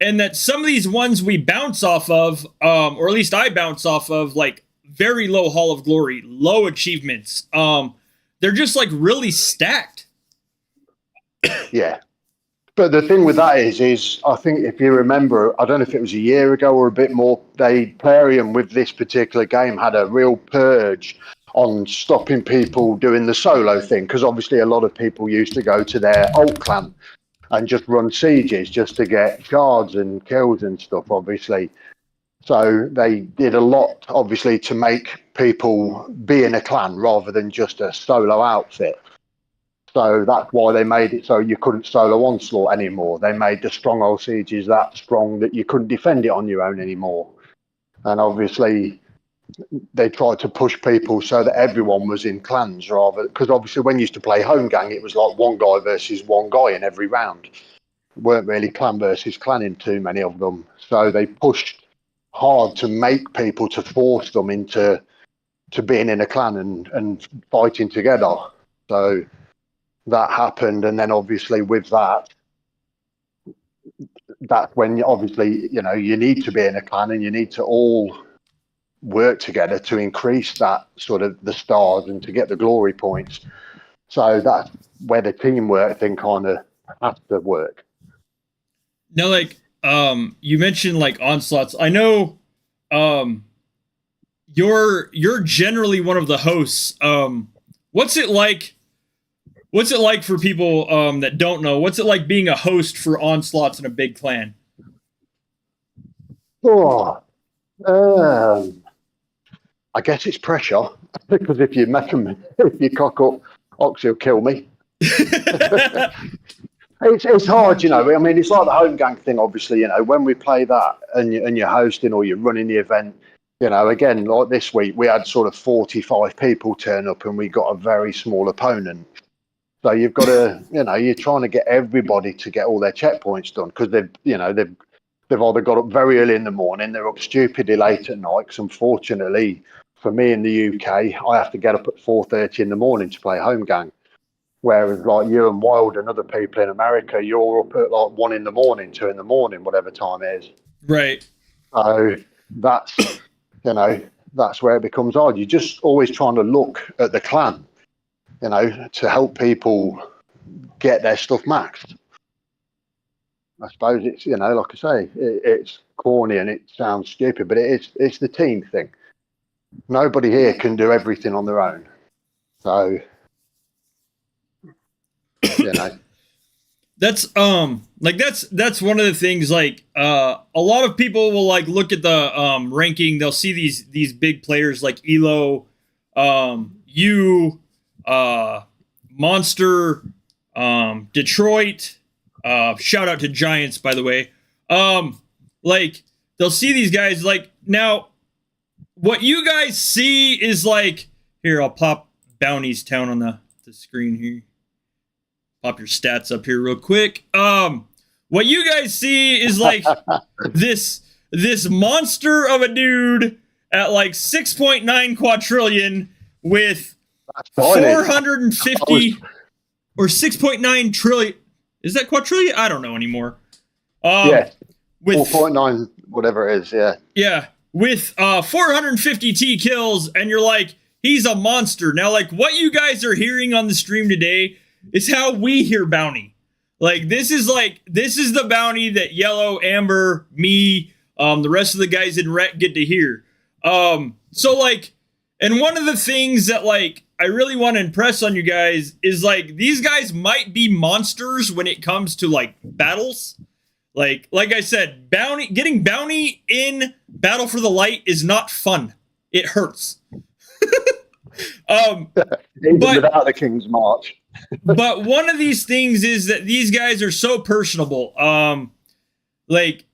And that some of these ones we bounce off of, or at least I bounce off of, like very low Hall of Glory, low achievements. They're just like really stacked. Yeah. But the thing with that is I think if you remember, I don't know if it was a year ago or a bit more, Plarium with this particular game had a real purge on stopping people doing the solo thing, because obviously a lot of people used to go to their alt clan and just run sieges just to get shards and kills and stuff, obviously. So they did a lot, obviously, to make people be in a clan rather than just a solo outfit. So that's why they made it so you couldn't solo onslaught anymore. They made the stronghold sieges that strong that you couldn't defend it on your own anymore. And obviously, they tried to push people so that everyone was in clans rather, because obviously when you used to play home gang, it was like one guy versus one guy in every round. Weren't really clan versus clan in too many of them. So they pushed hard to make people, to force them into being in a clan and fighting together. So that happened, and then obviously with that, that's when obviously you need to be in a clan and you need to all work together to increase that sort of the stars and to get the glory points. So that's where the teamwork thing kind of has to work. Now, like, you mentioned like onslaughts. I know, you're generally one of the hosts. What's it like? What's it like for people that don't know? What's it like being a host for onslaughts in a big clan? Oh, I guess it's pressure, because if you cock up, Oxy will kill me. It's hard, I mean, it's like the home gang thing, obviously, when we play that and you're hosting or you're running the event, again, like this week, we had sort of 45 people turn up and we got a very small opponent. So you've got to, you're trying to get everybody to get all their checkpoints done, because they've either got up very early in the morning, they're up stupidly late at night, because unfortunately for me in the UK, I have to get up at 4:30 in the morning to play home gang. Whereas like you and Wild and other people in America, you're up at like 1 in the morning, 2 in the morning, whatever time it is. Right. So that's, that's where it becomes hard. You're just always trying to look at the clan, to help people get their stuff maxed. I suppose it's, like I say, it's corny and it sounds stupid, but it's the team thing. Nobody here can do everything on their own. So, that's that's one of the things, like a lot of people will like look at the ranking, they'll see these big players like Elo, you, Monster, Detroit, shout out to Giants, by the way. Like they'll see these guys, like, now what you guys see is like, here, I'll pop Bowny's town on the screen here. Pop your stats up here real quick. What you guys see is like this monster of a dude at like 6.9 quadrillion with 450 or 6.9 trillion. Is that quadrillion? I don't know anymore. Yeah, with 4.9, whatever it is. Yeah. Yeah, with 450 T kills, and you're like, he's a monster. Now, like, what you guys are hearing on the stream today is how we hear Bowny. Like, this is the Bowny that Yellow, Amber, me, the rest of the guys in Rec get to hear. So like, and one of the things that like I really want to impress on you guys is like, these guys might be monsters when it comes to like battles. Like I said, getting Bowny in Battle for the Light is not fun. It hurts. Even without the King's March. But one of these things is that these guys are so personable. Like,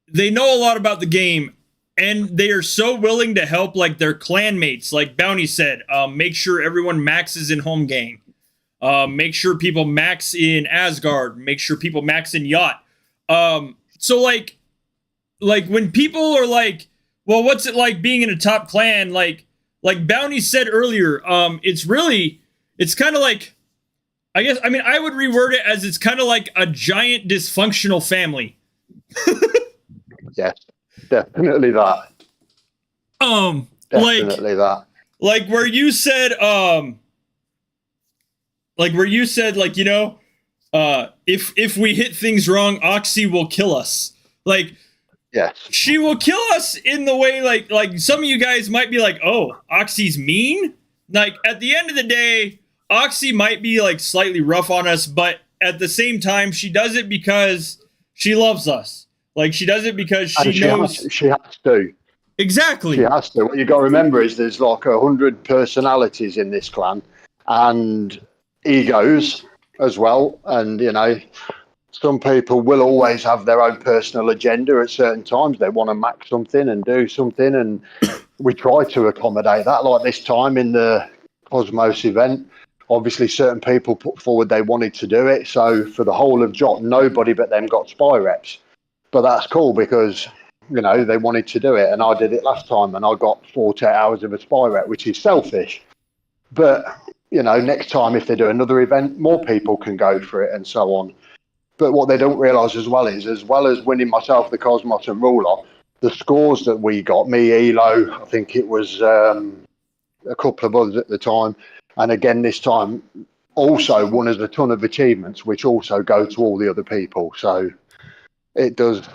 they know a lot about the game, and they are so willing to help like their clanmates. Like Bowny said, make sure everyone maxes in home gang. Make sure people max in Asgard. Make sure people max in Yacht. So like when people are like, well, what's it like being in a top clan? Like Bowny said earlier, it's kind of like, I guess, I mean, I would reword it as it's kind of like a giant dysfunctional family. Yes, definitely that. Definitely that. Like where you said, like, you know, if we hit things wrong, Oxy will kill us. Like, yes, she will kill us in the way like some of you guys might be like, oh, Oxy's mean. Like at the end of the day, Oxy might be like slightly rough on us, but at the same time, she does it because she loves us. Like she does it because she knows she has to. Exactly. She has to. What you got to remember is there's like 100 personalities in this clan, and egos as well. And you know, some people will always have their own personal agenda at certain times. They want to max something and do something, and we try to accommodate that. Like this time in the Cosmos event, obviously certain people put forward they wanted to do it. So for the whole of Jot, nobody but them got spy reps. But that's cool because, you know, they wanted to do it, and I did it last time, and I got 48 hours of a spy rep, which is selfish. But, you know, next time if they do another event, more people can go for it and so on. But what they don't realise as well as winning myself the Cosmos and Ruler, the scores that we got, me, Elo, I think it was a couple of others at the time, and again this time, also won us a ton of achievements, which also go to all the other people. So it does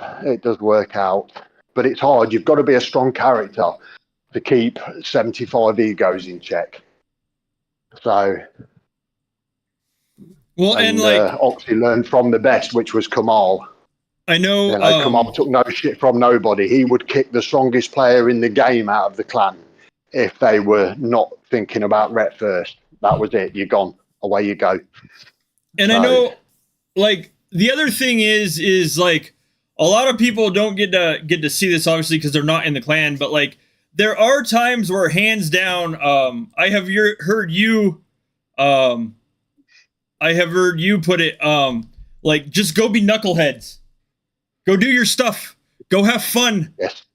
work out, but it's hard. You've got to be a strong character to keep 75 egos in check. So, well, and like Oxy learned from the best, which was Kamal. I know, you know, Kamal took no shit from nobody. He would kick the strongest player in the game out of the clan if they were not thinking about rep first. That was it. You're gone. Away you go. And so, I know, like, the other thing is like a lot of people don't get to see this obviously because they're not in the clan, but like there are times where hands down, I have heard you put it, like just go be knuckleheads, go do your stuff, go have fun. Yes.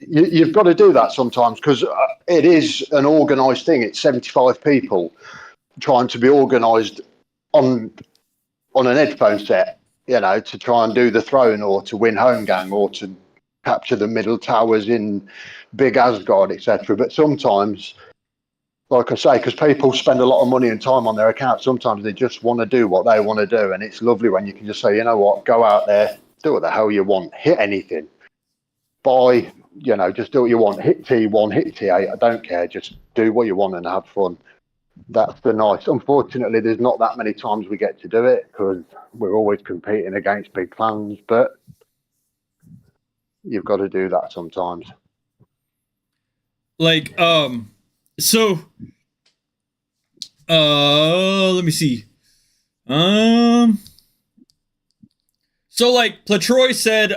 You've got to do that sometimes because it is an organised thing. It's 75 people trying to be organised on an headphone set, you know, to try and do the throne or to win home gang or to capture the middle towers in Big Asgard, etc. But sometimes, like I say, because people spend a lot of money and time on their account, sometimes they just want to do what they want to do. And it's lovely when you can just say, you know what, go out there, do what the hell you want, hit anything, buy, you know, just do what you want, hit T1, hit T8, I don't care, just do what you want and have fun. That's the nice. Unfortunately, there's not that many times we get to do it because we're always competing against big clans, but you've got to do that sometimes. Like, so, let me see. So like Platroy said,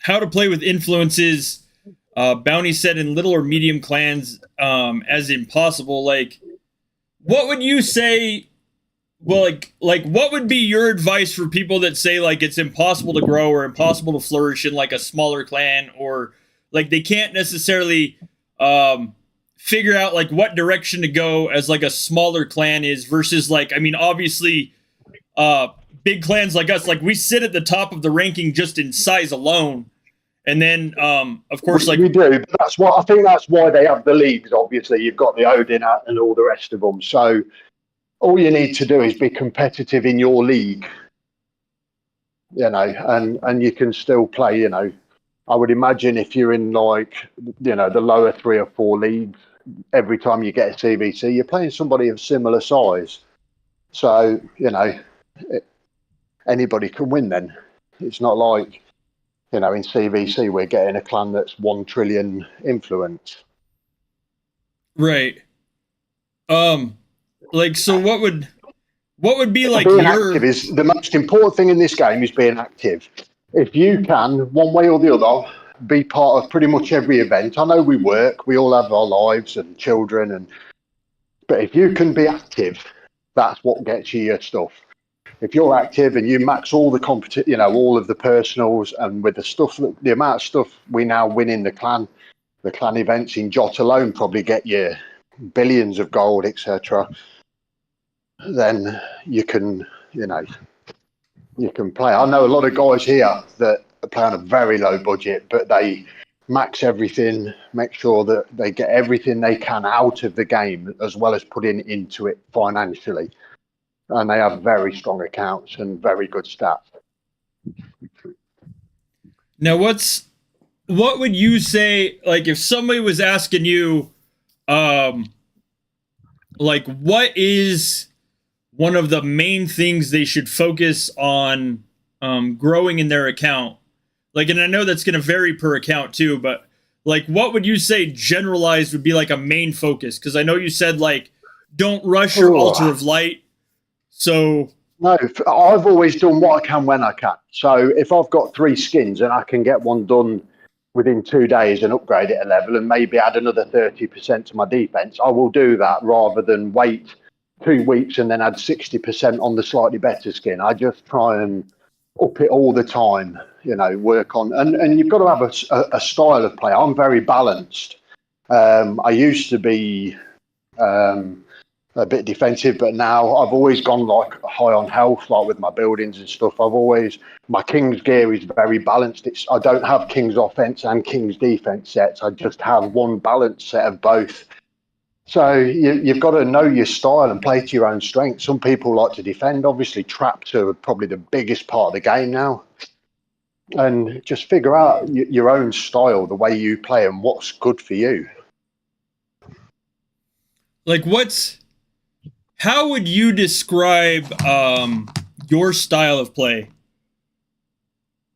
how to play with influences. Bowny said in little or medium clans, as impossible. Like, what would you say? Well, like, what would be your advice for people that say like it's impossible to grow or impossible to flourish in like a smaller clan, or like they can't necessarily figure out like what direction to go as like a smaller clan is versus like, I mean, obviously, big clans like us, like we sit at the top of the ranking just in size alone. And then, of course, like we do. But that's what I think. That's why they have the leagues. Obviously, you've got the Odin and all the rest of them. So all you need to do is be competitive in your league, you know, and you can still play. You know, I would imagine if you're in like, you know, the lower 3 or 4 leagues, every time you get a CBC, you're playing somebody of similar size. So you know, anybody can win. Then it's not like, you know, in CVC, we're getting a clan that's 1 trillion influence. Right. Like, so what would be like being active is the most important thing in this game is being active. If you can, one way or the other, be part of pretty much every event. I know we work, we all have our lives and children, but if you can be active, that's what gets you your stuff. if you're active and you max all the all of the personals, and with the amount of stuff we now win in the clan events in Jot alone probably get you billions of gold, etc. Then you can, you can play. I know a lot of guys here that play on a very low budget, but they max everything, make sure that they get everything they can out of the game, as well as putting into it financially. And they have very strong accounts and very good stats. Now, what would you say, like, if somebody was asking you, like, what is one of the main things they should focus on growing in their account? Like, and I know that's going to vary per account too, but like, what would you say generalized would be like a main focus? Because I know you said, like, don't rush your altar of light. So no, I've always done what I can when I can. So if I've got 3 skins and I can get one done within 2 days and upgrade it a level and maybe add another 30% to my defense, I will do that rather than wait 2 weeks and then add 60% on the slightly better skin. I just try and up it all the time, work on, and you've got to have a style of play. I'm very balanced. I used to be a bit defensive, but now I've always gone like high on health, like with my buildings and stuff. My King's gear is very balanced. I don't have King's offense and King's defense sets. I just have one balanced set of both. So you've got to know your style and play to your own strength. Some people like to defend. Obviously, traps are probably the biggest part of the game now. And just figure out your own style, the way you play, and what's good for you. Like, how would you describe your style of play?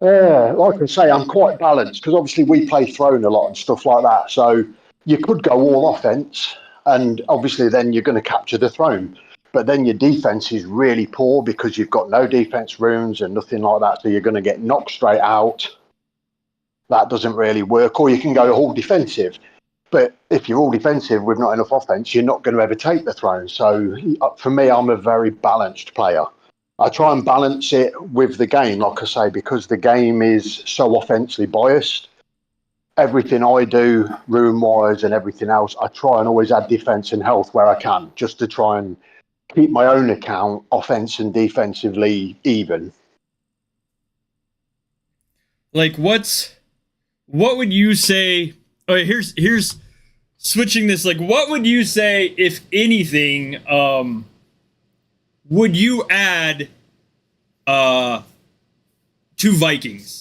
Yeah, like I say, I'm quite balanced because obviously we play throne a lot and stuff like that. So you could go all offense, and obviously then you're going to capture the throne. But then your defense is really poor because you've got no defense runes and nothing like that. So you're going to get knocked straight out. That doesn't really work. Or you can go all defensive. But if you're all defensive with not enough offense, you're not going to ever take the throne. So for me, I'm a very balanced player. I try and balance it with the game, like I say, because the game is so offensively biased. Everything I do, rune-wise and everything else, I try and always add defense and health where I can, just to try and keep my own account offense and defensively even. Like, what would you say? Oh, here's switching this. Like, what would you say, if anything, would you add to Vikings?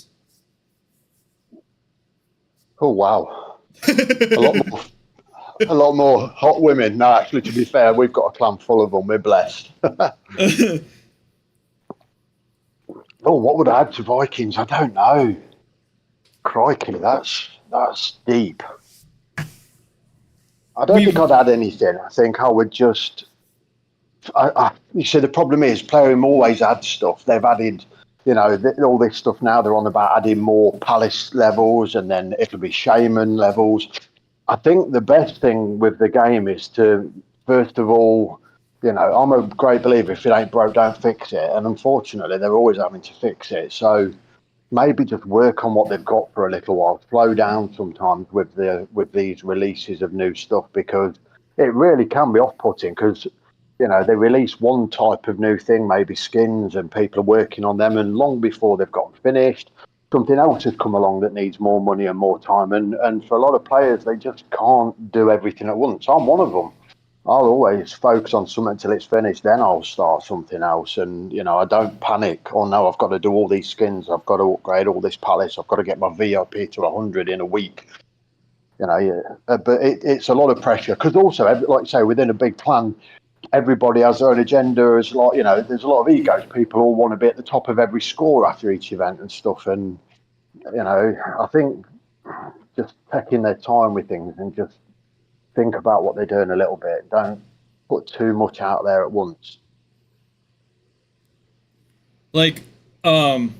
Oh wow, a lot more hot women. No, actually, to be fair, we've got a clan full of them. We're blessed. Oh, what would I add to Vikings? I don't know. Crikey, that's deep. I don't think I'd add anything. I think I would just. You see, the problem is, Plarium always adds stuff. They've added, all this stuff now. They're on about adding more palace levels, and then it'll be shaman levels. I think the best thing with the game is to, first of all, I'm a great believer, if it ain't broke, don't fix it. And unfortunately, they're always having to fix it. So maybe just work on what they've got for a little while. Slow down sometimes with these releases of new stuff, because it really can be off-putting, because they release one type of new thing, maybe skins, and people are working on them, and long before they've gotten finished, something else has come along that needs more money and more time. And for a lot of players, they just can't do everything at once. I'm one of them. I'll always focus on something until it's finished, then I'll start something else. And, I don't panic. Oh, no, I've got to do all these skins. I've got to upgrade all this palace. I've got to get my VIP to 100 in a week. But it's a lot of pressure. Because also, like you say, within a big clan, everybody has their own agenda. There's a lot of egos. People all want to be at the top of every score after each event and stuff. And, I think just taking their time with things and just think about what they're doing a little bit. Don't put too much out there at once. Like, Baquette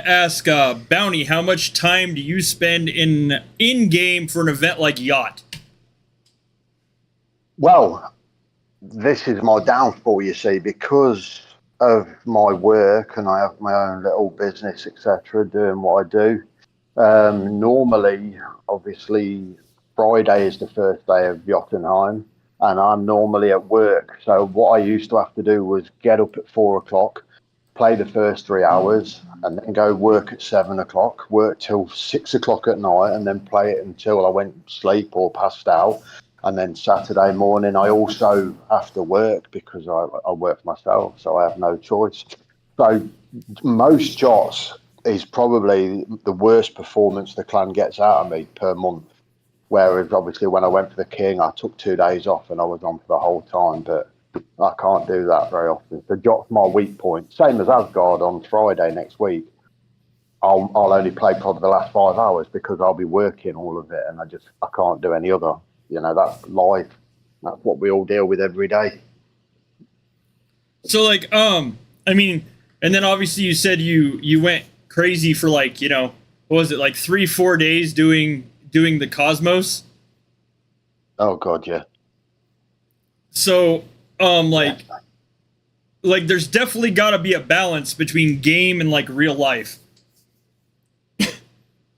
asks, Bowny, how much time do you spend in game for an event like Yacht? Well, this is my downfall, you see, because of my work and I have my own little business, etc., doing what I do. Normally, obviously, Friday is the first day of Jotunheim, and I'm normally at work. So what I used to have to do was get up at 4 o'clock, play the first 3 hours, and then go work at 7 o'clock, work till 6 o'clock at night, and then play it until I went to sleep or passed out. And then Saturday morning, I also have to work because I work for myself, so I have no choice. So most shots is probably the worst performance the clan gets out of me per month. Whereas obviously when I went for the king, I took 2 days off and I was on for the whole time. But I can't do that very often. So Jot's my weak point. Same as Asgard on Friday next week. I'll only play probably the last 5 hours because I'll be working all of it and I can't do any other. You know, that's life. That's what we all deal with every day. So like, I mean, and then obviously you said you went crazy for like, you know, what was it, like 3-4 days doing the Cosmos? Oh God, yeah. So, like, like there's definitely got to be a balance between game and like real life.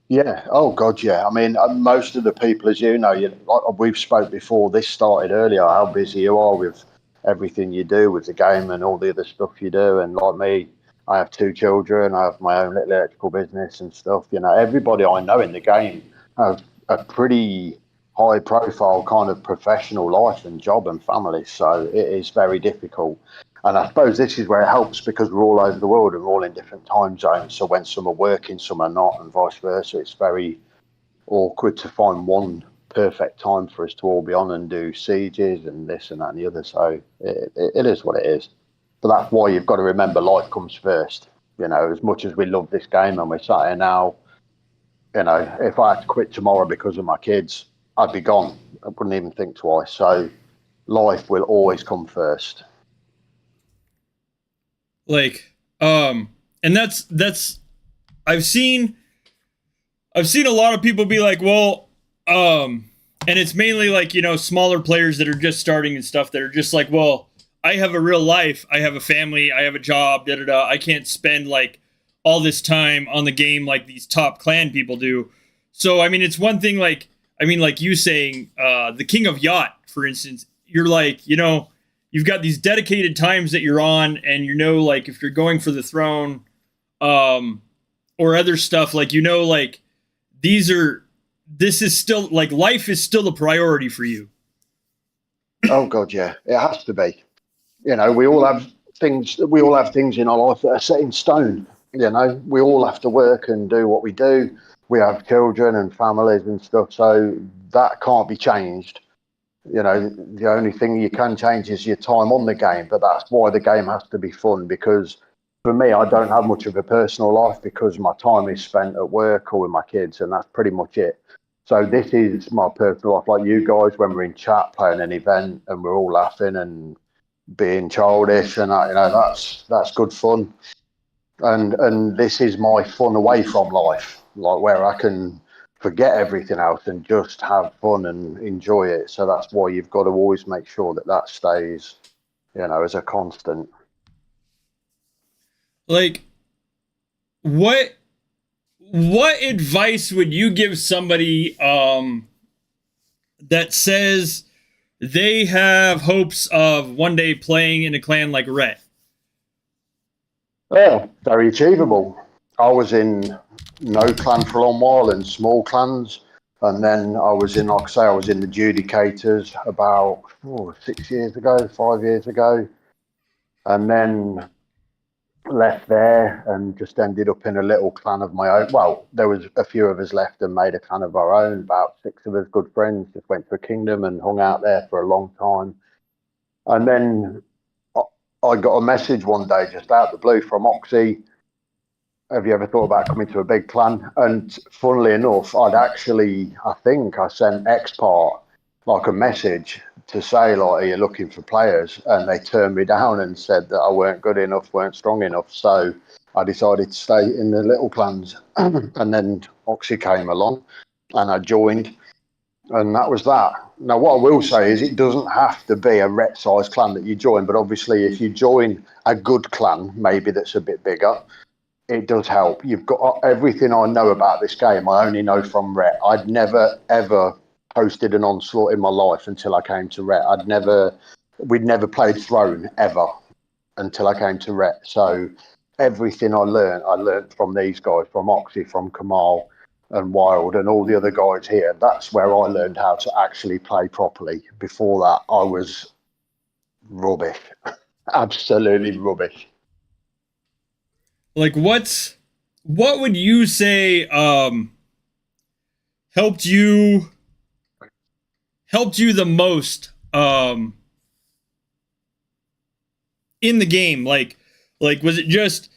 Yeah. Oh God, yeah. I mean, most of the people, as you know, like we've spoke before. This started earlier. How busy you are with everything you do with the game and all the other stuff you do. And like me, I have 2 children. I have my own little electrical business and stuff. You know, everybody I know in the game have a pretty high profile kind of professional life and job and family. So it is very difficult. And I suppose this is where it helps because we're all over the world and we're all in different time zones. So when some are working, some are not, and vice versa, it's very awkward to find one perfect time for us to all be on and do sieges and this and that and the other. So it is what it is. But that's why you've got to remember life comes first. You know, as much as we love this game and we're sat here now, you know, if I had to quit tomorrow because of my kids, I'd be gone. I wouldn't even think twice. So life will always come first. Like, and that's I've seen a lot of people be like, well, and it's mainly like, you know, smaller players that are just starting and stuff that are just like, well, I have a real life, I have a family, I have a job, da da da. I can't spend like all this time on the game like these top clan people do. So I mean, it's one thing like, I mean, like you saying, the King of Yacht, for instance, you're like, you know, you've got these dedicated times that you're on, and you know, like if you're going for the throne, or other stuff, like, you know, like this is still like life is still a priority for you. Oh God, yeah, it has to be. You know, we all have things. We all have things in our life that are set in stone. You know, we all have to work and do what we do. We have children and families and stuff, so that can't be changed. You know, the only thing you can change is your time on the game, but that's why the game has to be fun. Because for me, I don't have much of a personal life because my time is spent at work or with my kids, and that's pretty much it. So this is my personal life, like you guys, when we're in chat playing an event and we're all laughing and being childish, and that, you know, that's good fun. And this is my fun away from life, like where I can forget everything else and just have fun and enjoy it. So that's why you've got to always make sure that that stays, you know, as a constant. Like, what what advice would you give somebody that says they have hopes of one day playing in a clan like Ret? Yeah, very achievable. I was in no clan for a long while and small clans. And then I was in, like I say, I was in the Judicators about 6 years ago, 5 years ago. And then left there and just ended up in a little clan of my own. Well, there was a few of us left and made a clan of our own. About 6 of us, good friends, just went to a kingdom and hung out there for a long time. And then I got a message one day just out of the blue from Oxy. Have you ever thought about coming to a big clan? And funnily enough, I think I sent Xpart like a message to say, like, are you looking for players? And they turned me down and said that I weren't good enough, weren't strong enough. So I decided to stay in the little clans. And then Oxy came along and I joined. And that was that. Now, what I will say is it doesn't have to be a ret-sized clan that you join, but obviously if you join a good clan, maybe that's a bit bigger, it does help. You've got everything I know about this game. I only know from Ret. I'd never ever posted an onslaught in my life until I came to Ret. We'd never played Throne ever until I came to Ret. So everything I learned from these guys, from Oxy, from Kamal and Wild, and all the other guys here. That's where I learned how to actually play properly. Before that, I was rubbish, absolutely rubbish. Like, what would you say helped you the most in the game? Like was it just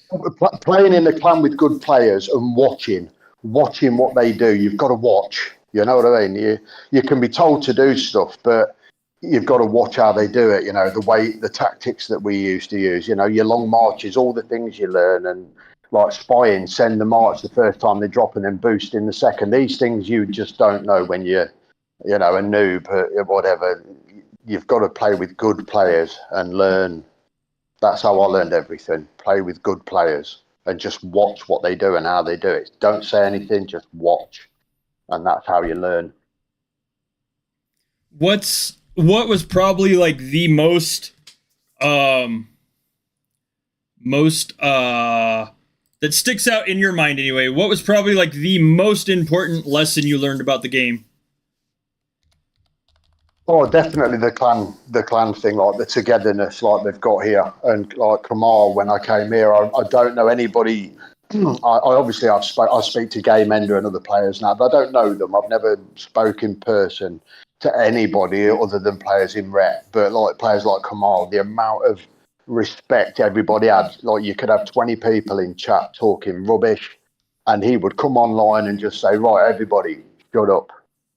Playing in the clan with good players and watching what they do? You've got to watch. You know what I mean? You can be told to do stuff, but you've got to watch how they do it. You know, the tactics that we used to use. You know, your long marches, all the things you learn, and like spying, send the march the first time they drop and then boost in the second. These things you just don't know when you're, a noob or whatever. You've got to play with good players and learn. That's how I learned everything. Play with good players and just watch what they do and how they do it. Don't say anything, just watch. And that's how you learn. what was probably like the most that sticks out in your mind anyway? What was probably like the most important lesson you learned about the game? Oh, definitely the clan thing, like the togetherness, like they've got here, and like Kamal. When I came here, I don't know anybody. I speak to Game Ender and other players now, but I don't know them. I've never spoken in person to anybody other than players in Ret. But like players like Kamal, the amount of respect everybody had. Like you could have 20 people in chat talking rubbish, and he would come online and just say, "Right, everybody, shut up,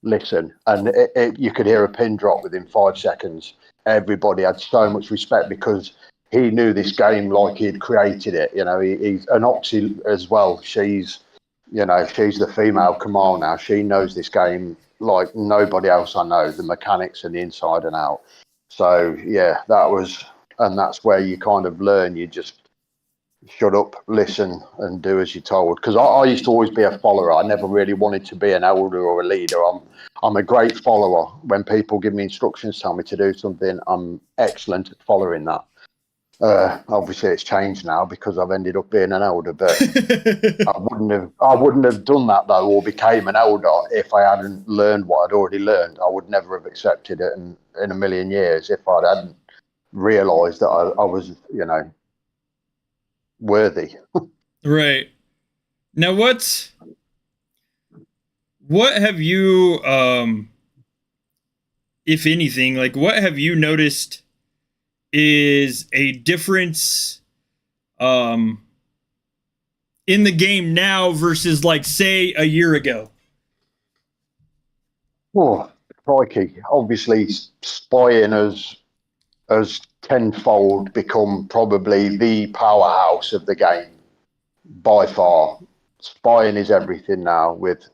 listen," and you could hear a pin drop within 5 seconds. Everybody had so much respect because he knew this game like he'd created it. He's an Oxy as well. She's the female Kamal now. She knows this game like nobody else I know, the mechanics and the inside and out. So yeah, that's where you kind of learn. You just shut up, listen, and do as you're told. Because I used to always be a follower. I never really wanted to be an elder or a leader. I'm a great follower. When people give me instructions, tell me to do something, I'm excellent at following that. Obviously, it's changed now because I've ended up being an elder. But I wouldn't have done that though, or became an elder if I hadn't learned what I'd already learned. I would never have accepted it in a million years if I hadn't realised that I was, worthy. Right. Now what have you if anything, like what have you noticed is a difference in the game now versus like say a year ago? Oh, crikey. Obviously, spying has tenfold become probably the powerhouse of the game by far. Spying is everything now, with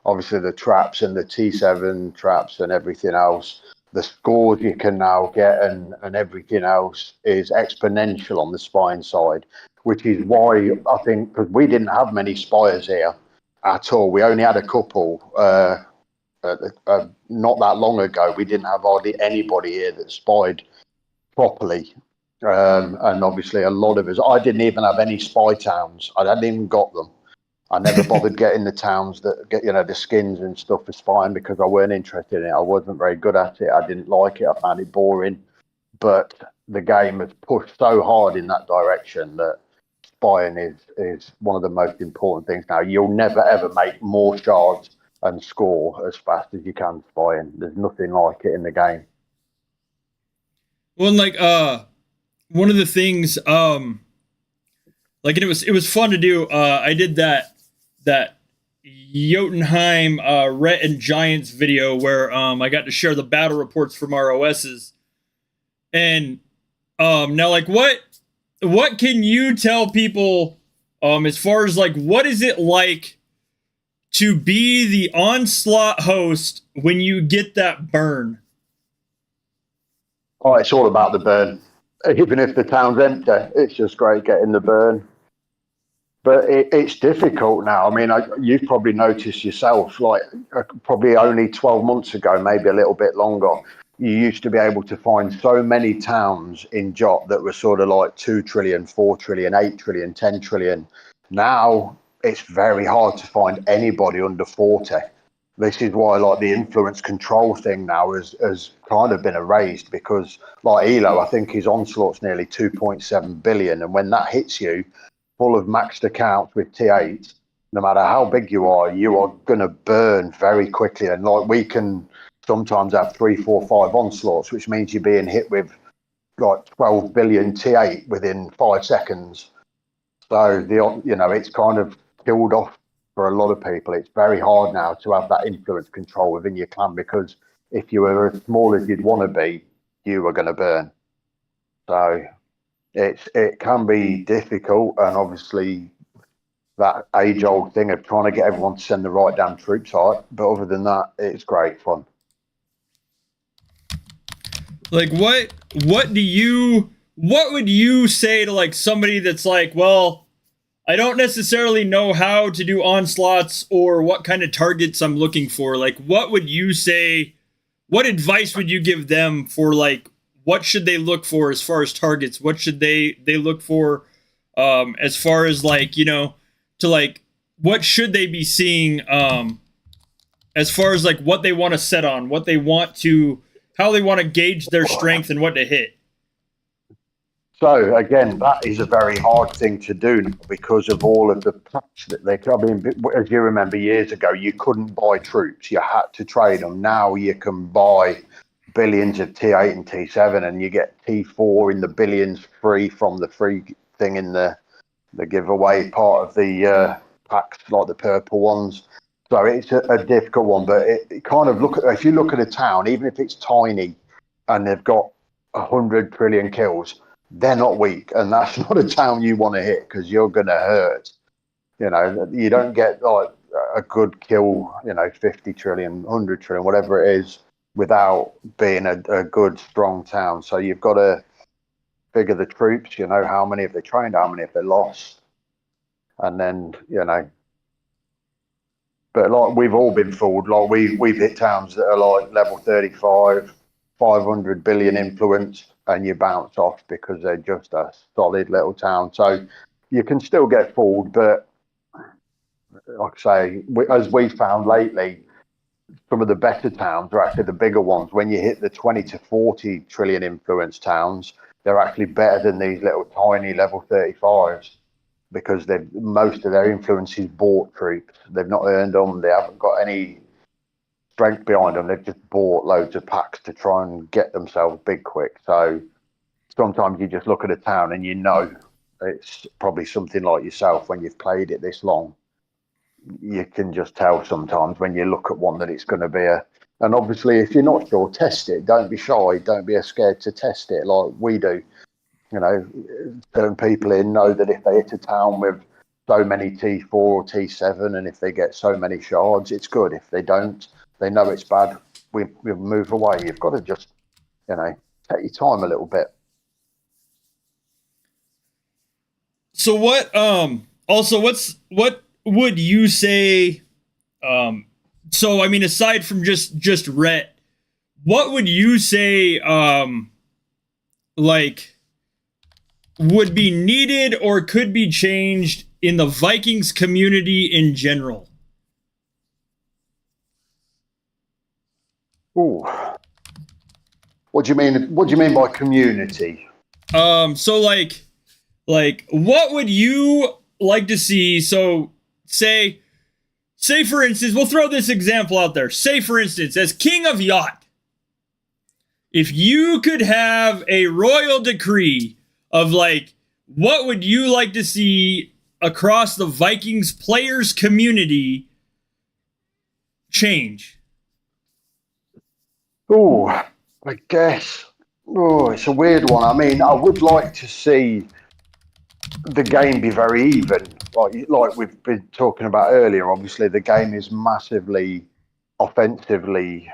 obviously the traps and the T7 traps and everything else. The scores you can now get and everything else is exponential on the spying side, which is why I think, because we didn't have many spiers here at all. We only had a couple. Not that long ago, we didn't have hardly anybody here that spied properly. And obviously, a lot of us, I didn't even have any spy towns. I hadn't even got them. I never bothered getting the towns that get, the skins and stuff for spying because I weren't interested in it. I wasn't very good at it. I didn't like it. I found it boring. But the game has pushed so hard in that direction that spying is one of the most important things now. You'll never ever make more shards and score as fast as you can spying. There's nothing like it in the game. Well, and like one of the things like and it was fun to do. I did that Jotunheim Ret and Giants video where I got to share the battle reports from our OSs. And now like what can you tell people as far as like what is it like to be the onslaught host when you get that burn? Oh, it's all about the burn. Even if the town's empty, it's just great getting the burn. But it's difficult now. I mean, you've probably noticed yourself, like probably only 12 months ago, maybe a little bit longer, you used to be able to find so many towns in JOT that were sort of like 2 trillion, 4 trillion, 8 trillion, 10 trillion. Now it's very hard to find anybody under 40. This is why like the influence control thing now has kind of been erased, because like Elo, I think his onslaught's nearly 2.7 billion. And when that hits you, full of maxed accounts with T8s, no matter how big you are going to burn very quickly. And like we can sometimes have 3, 4, 5 onslaughts, which means you're being hit with like 12 billion T8 within 5 seconds. So it's kind of killed off for a lot of people. It's very hard now to have that influence control within your clan, because if you were as small as you'd want to be, you are going to burn. So it can be difficult, and obviously that age-old thing of trying to get everyone to send the right damn troops out. But other than that, it's great fun. Like what would you say to like somebody that's like, well, I don't necessarily know how to do onslaughts or what kind of targets I'm looking for? Like, what would you say? What advice would you give them for like, what should they look for as far as targets? What should they look for as far as like, to like, what should they be seeing as far as like what they want to set on, what they want to, how they want to gauge their strength and what to hit? So again, that is a very hard thing to do because of all of the packs that they come in. As you remember years ago, you couldn't buy troops, you had to trade them. Now you can buy billions of T8 and T7, and you get T4 in the billions free from the free thing in the giveaway part of the packs, like the purple ones. So it's a difficult one, but it kind of if you look at a town, even if it's tiny and they've got 100 trillion kills, they're not weak, and that's not a town you want to hit because you're going to hurt. You don't get like a good kill, 50 trillion, 100 trillion, whatever it is, without being a good, strong town. So you've got to figure the troops, how many have they trained, how many have they lost. And then, but like we've all been fooled. Like we've hit towns that are like level 35, 500 billion influence, and you bounce off because they're just a solid little town. So you can still get fooled, but like I say, as we found lately, some of the better towns are actually the bigger ones. When you hit the 20 to 40 trillion influence towns, they're actually better than these little tiny level 35s, because most of their influence is bought troops. They've not earned them. They haven't got any strength behind them. They've just bought loads of packs to try and get themselves big quick. So sometimes you just look at a town and it's probably something like yourself. When you've played it this long, you can just tell sometimes when you look at one that it's going to be and obviously if you're not sure, test it. Don't be shy. Don't be scared to test it like we do. Certain people know that if they hit a town with so many T4 or T7, and if they get so many shards, it's good. If they don't, they know it's bad. We move away. You've got to just, take your time a little bit. So what would you say so I mean, aside from just Rhett, what would you say like would be needed or could be changed in the Vikings community in general? Ooh. What do you mean? What do you mean by community? So like what would you like to see? So say for instance, we'll throw this example out there. Say for instance, as King of Yacht, if you could have a royal decree of like, what would you like to see across the Vikings players community change? Oh, I guess. Oh, it's a weird one. I mean, I would like to see the game be very even. Like we've been talking about earlier, obviously the game is massively offensively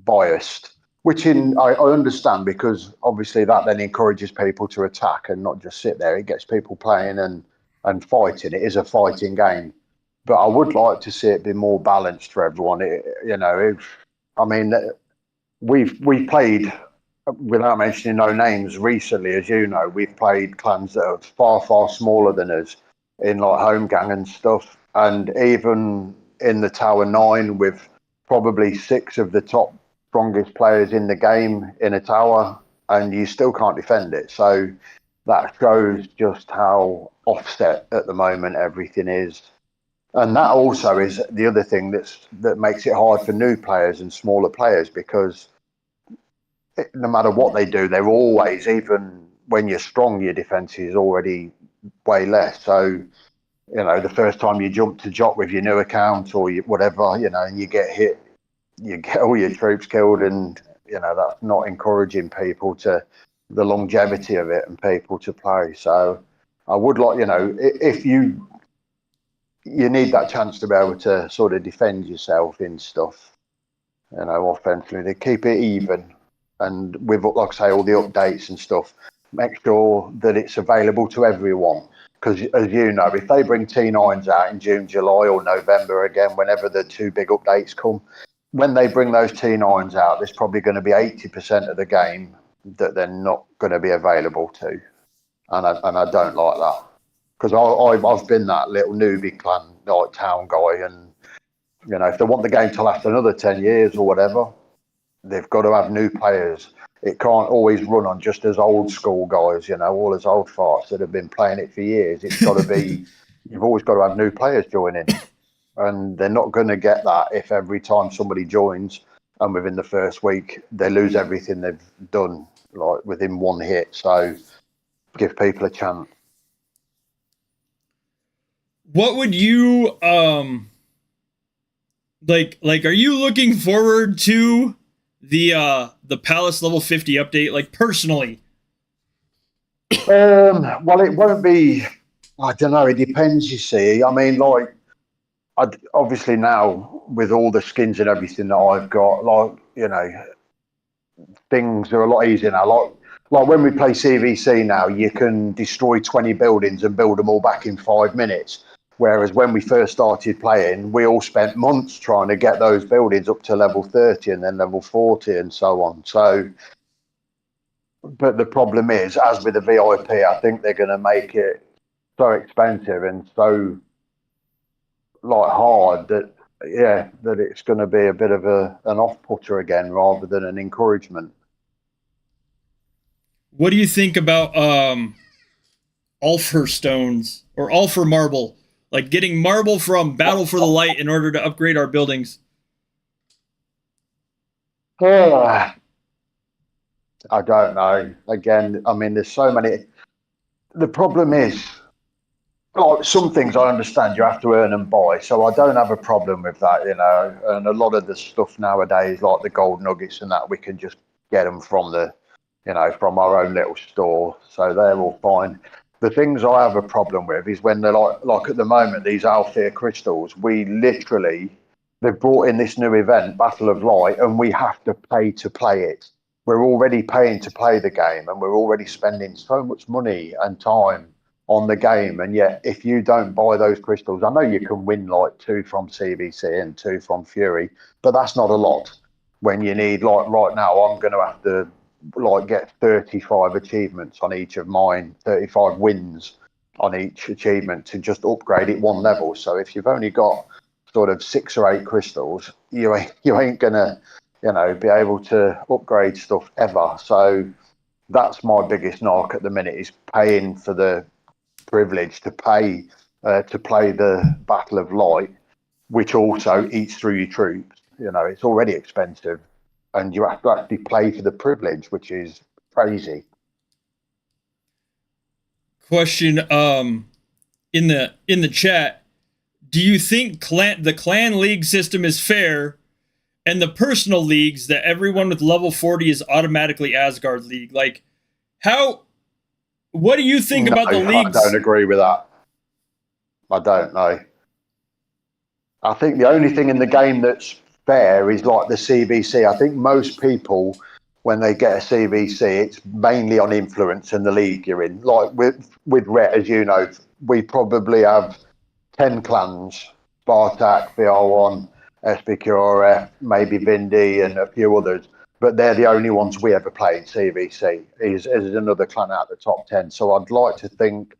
biased, which I understand, because obviously that then encourages people to attack and not just sit there. It gets people playing and fighting. It is a fighting game, but I would like to see it be more balanced for everyone. I mean, we've played, without mentioning no names, recently, as you know, we've played clans that are far smaller than us in like home gang and stuff, and even in the Tower 9 with probably 6 of the top strongest players in the game in a tower, and you still can't defend it. So that shows just how offset at the moment everything is. And that also is the other thing that makes it hard for new players and smaller players, because no matter what they do, they're always, even when you're strong, your defense is already way less. So, the first time you jump to Jot with your new account or whatever, and you get hit, you get all your troops killed, and that's not encouraging people to the longevity of it and people to play. So I would like, if you need that chance to be able to sort of defend yourself in stuff, offensively, to keep it even, and with, like I say, all the updates and stuff, make sure that it's available to everyone. Because as you know, if they bring T9s out in June, July, or November again, whenever the 2 big updates come, when they bring those T9s out, there's probably going to be 80% of the game that they're not going to be available to, and I don't like that, because I've been that little newbie clan like town guy, and if they want the game to last another 10 years or whatever, they've got to have new players. It can't always run on just as old school guys, all as old farts that have been playing it for years. It's got to be, you've always got to have new players joining. And they're not going to get that if every time somebody joins and within the first week they lose everything they've done, like within one hit. So give people a chance. What would you like are you looking forward to the Palace level 50 update, like, personally? Well, it won't be, I don't know, it depends, you see. I mean, like, obviously now with all the skins and everything that I've got, like, things are a lot easier now. Like when we play CVC now, you can destroy 20 buildings and build them all back in 5 minutes. Whereas when we first started playing, we all spent months trying to get those buildings up to level 30 and then level 40 and so on. So, but the problem is, as with the VIP, I think they're going to make it so expensive and so hard that it's going to be a bit of an off-putter again rather than an encouragement. What do you think about Ulfur stones or Ulfur marble? Like getting marble from Battle for the Light in order to upgrade our buildings. I don't know. Again, I mean, there's so many. The problem is, like, some things I understand you have to earn and buy, so I don't have a problem with that, And a lot of the stuff nowadays, like the gold nuggets and that, we can just get them from from our own little store, so they're all fine. The things I have a problem with is when they're like at the moment, these Althea crystals, they've brought in this new event, Battle of Light, and we have to pay to play it. We're already paying to play the game, and we're already spending so much money and time on the game. And yet, if you don't buy those crystals, I know you can win like 2 from CVC and 2 from Fury, but that's not a lot. When you need, like right now, I'm going to have to get 35 achievements on each of mine, 35 wins on each achievement to just upgrade it 1 level. So if you've only got sort of 6 or 8 crystals, you ain't gonna be able to upgrade stuff ever. So that's my biggest knock at the minute, is paying for the privilege to pay to play the Battle of Light, which also eats through your troops. It's already expensive, and you have to actually play for the privilege, which is crazy. Question in the chat, do you think the clan league system is fair, and the personal leagues that everyone with level 40 is automatically Asgard League? Like, how what do you think No, about the I leagues? don't agree with that. I don't know. I think the only thing in the game that's fair is like the CVC. I think most people, when they get a CVC, it's mainly on influence and the league you're in. Like with Rhett, as you know, we probably have 10 clans: Spartak, VR1, SBQRF, maybe Vindy, and a few others. But they're the only ones we ever play in CVC. Is another clan out the top 10. So I'd like to think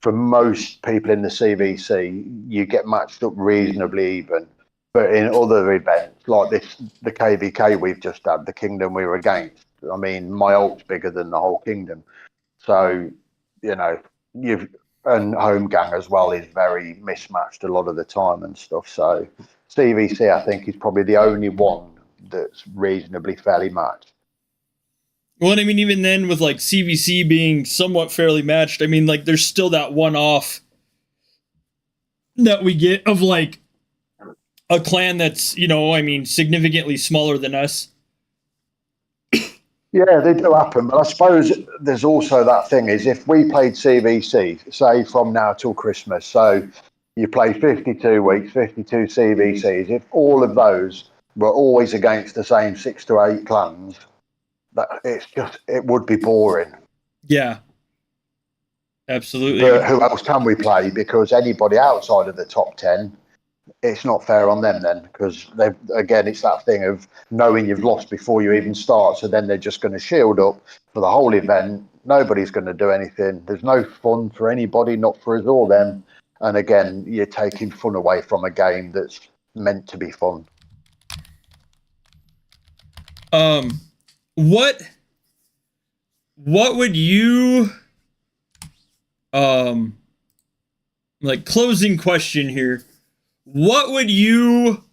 for most people in the CVC, you get matched up reasonably even. But in other events like this, the KVK we've just had, the kingdom we were against, I mean, my ult's bigger than the whole kingdom. So, you know, you've and home gang as well is very mismatched a lot of the time and stuff. So CVC, I think, is probably the only one that's reasonably fairly matched. Well, I mean, even then, with like CVC being somewhat fairly matched, I mean, like there's still that one off that we get of like a clan that's, you know, I mean, significantly smaller than us. Yeah, they do happen, but I suppose there's also that thing is if we played CVC, say from now till Christmas, so you play 52 weeks, 52 CVCs, if all of those were always against the same 6 to 8 clans, that it would be boring. Yeah, absolutely. But who else can we play? Because anybody outside of the top 10, it's not fair on them then, because again, it's that thing of knowing you've lost before you even start. So then they're just going to shield up for the whole event. Nobody's going to do anything. There's no fun for anybody, not for us or them. And again, you're taking fun away from a game that's meant to be fun. What would you like closing question here? What would you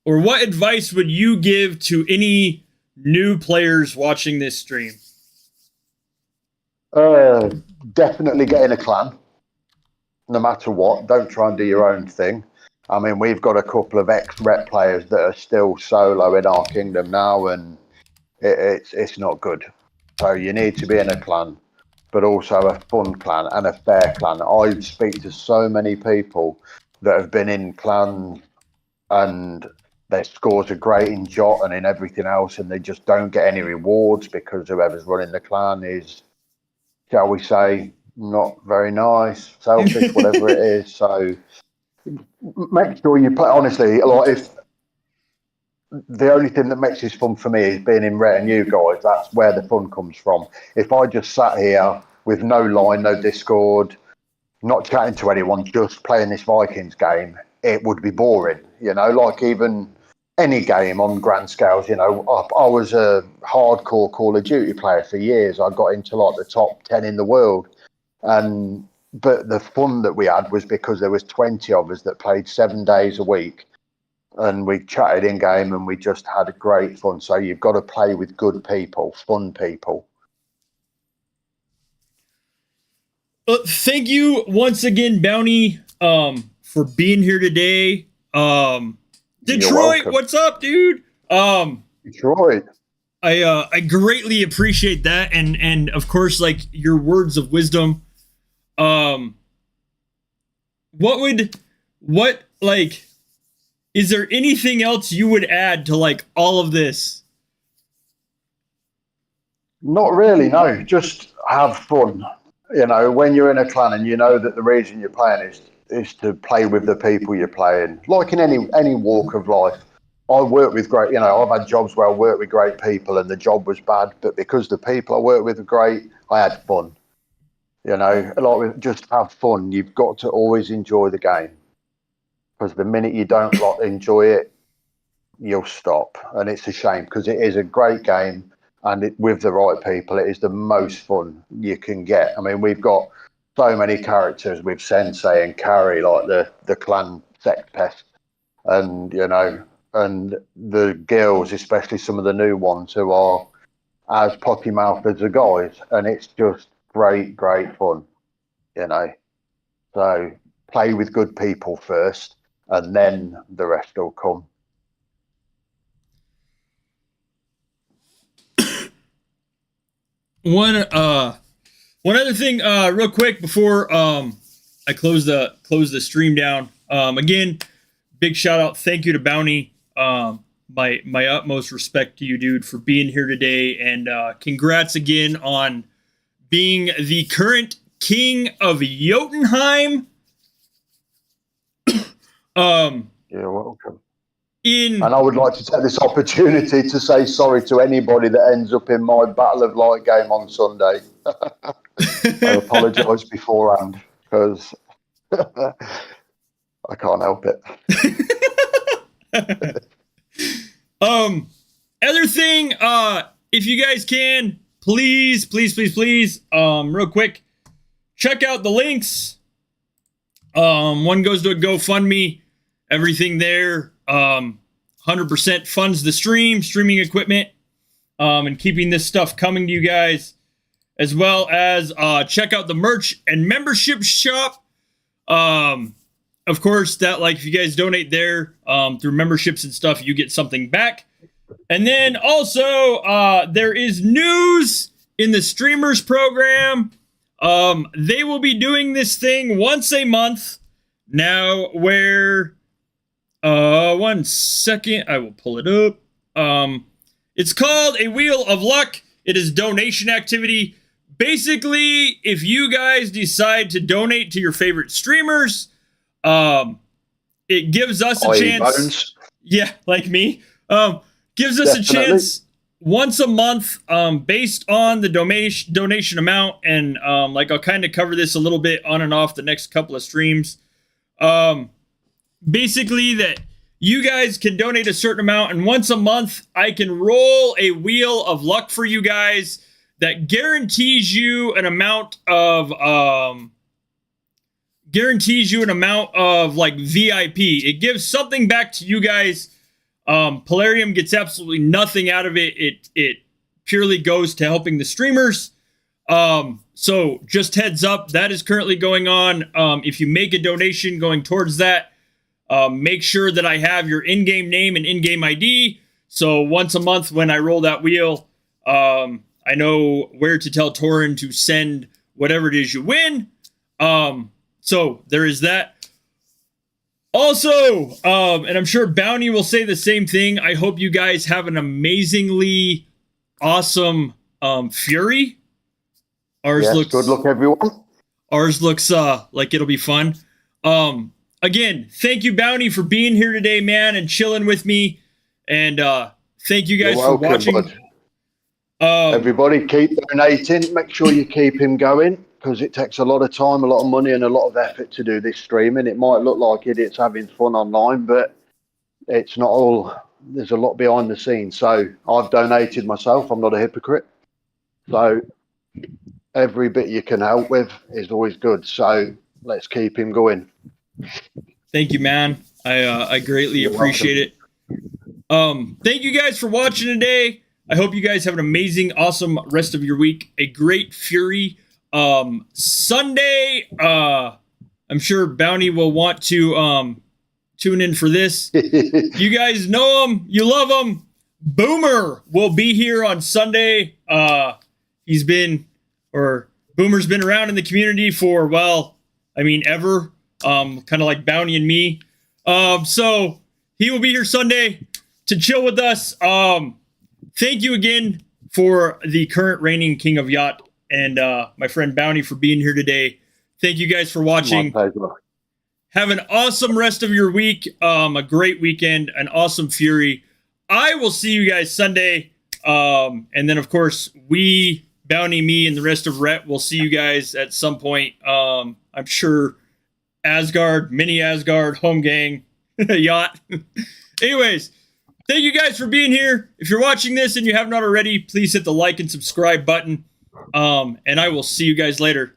or what advice would you give to any new players watching this stream? Definitely get in a clan, no matter what. Don't try and do your own thing. I mean, we've got a couple of ex-rep players that are still solo in our kingdom now, and it's not good. So you need to be in a clan, but also a fun clan and a fair clan. I speak to so many people that have been in clans and their scores are great in Jot and in everything else, and they just don't get any rewards because whoever's running the clan is, shall we say, not very nice, selfish, whatever it is. So make sure you play. Honestly, like if the only thing that makes this fun for me is being in Rhett and you guys. That's where the fun comes from. If I just sat here with no line, no Discord, not chatting to anyone, just playing this Vikings game, it would be boring. You know, like even any game on grand scales. You know, I was a hardcore Call of Duty player for years. I got into like the top 10 in the world, and but the fun that we had was because there was 20 of us that played 7 days a week and we chatted in game and we just had great fun. So you've got to play with good people, fun people. Thank you once again, Bowny, for being here today. Detroit, what's up, dude? Detroit. I greatly appreciate that, and of course, like your words of wisdom. What like is there anything else you would add to like all of this? Not really, no. Just have fun. You know, when you're in a clan and you know that the reason you're playing is to play with the people you're playing. Like in any walk of life. I work with great, you know, I've had jobs where I work with great people and the job was bad, but because the people I work with are great, I had fun. You know, like just have fun. You've got to always enjoy the game. Because the minute you don't like enjoy it, you'll stop. And it's a shame because it is a great game, and with the right people, it is the most fun you can get. I mean, we've got so many characters with Sensei and Carrie, like the clan sex pest, and you know, and the girls, especially some of the new ones who are as potty mouthed as the guys, and it's just great fun, you know. So play with good people first, and then the rest will come. One One other thing, real quick before I close the stream down. Again, big shout out, thank you to Bowny. My utmost respect to you, dude, for being here today, and congrats again on being the current king of Jotunheim. You're welcome. And I would like to take this opportunity to say sorry to anybody that ends up in my Battle of Light game on Sunday. I apologise beforehand because I can't help it. Other thing, if you guys can, please, real quick, check out the links. One goes to a GoFundMe, everything there. 100% funds the streaming equipment, and keeping this stuff coming to you guys, as well as check out the merch and membership shop. Of course, that, like, if you guys donate there through memberships and stuff, you get something back. And then also, there is news in the streamers program. They will be doing this thing once a month now, where 1 second, I will pull it up. It's called a Wheel of Luck. It is donation activity. Basically, if you guys decide to donate to your favorite streamers, it gives us a chance. Bones. Yeah, like me. Gives us a chance once a month, based on the donation amount, and like, I'll kind of cover this a little bit on and off the next couple of streams. Basically, that you guys can donate a certain amount, and once a month, I can roll a Wheel of Luck for you guys that guarantees you an amount of like VIP. It gives something back to you guys. Polarium gets absolutely nothing out of it. It purely goes to helping the streamers. So just heads up, that is currently going on. If you make a donation going towards that, make sure that I have your in-game name and in-game ID. So once a month when I roll that wheel, I know where to tell Torin to send whatever it is you win. So there is that. Also, and I'm sure Bowny will say the same thing, I hope you guys have an amazingly awesome Fury. Ours looks good luck, everyone. Ours looks like it'll be fun. Again, thank you, Bowny, for being here today, man, and chilling with me. And thank you guys for watching. Everybody, keep donating. Make sure you keep him going, because it takes a lot of time, a lot of money, and a lot of effort to do this streaming. It might look like idiots having fun online, but it's not all. There's a lot behind the scenes. So I've donated myself. I'm not a hypocrite. So every bit you can help with is always good. So let's keep him going. Thank you, man. I greatly appreciate it. Thank you guys for watching today. I hope you guys have an amazing, awesome rest of your week. A great Fury Sunday. I'm sure Bowny will want to tune in for this. You guys know him. You love him. Boomer will be here on Sunday. Boomer's been around in the community for, well, I mean, ever. Kind of like Bowny and me. So he will be here Sunday to chill with us. Thank you again for the current reigning King of Yacht, and my friend Bowny for being here today. Thank you guys for watching. Have an awesome rest of your week. A great weekend, an awesome Fury. I will see you guys Sunday. And then, of course, we, Bowny, me, and the rest of Rhett will see you guys at some point. I'm sure Asgard, mini Asgard, home gang, yacht. Anyways, thank you guys for being here. If you're watching this and you have not already, please hit the like and subscribe button. And I will see you guys later.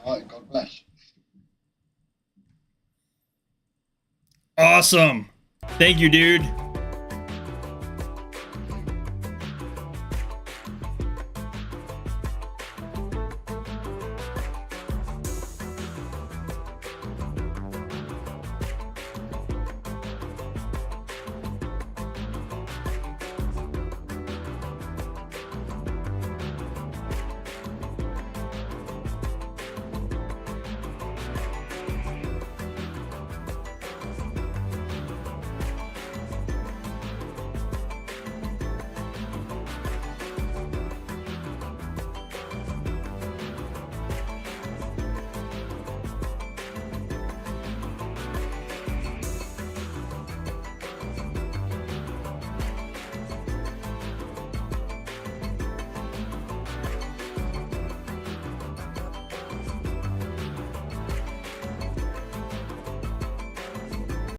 All right, God bless. Awesome. Thank you, dude.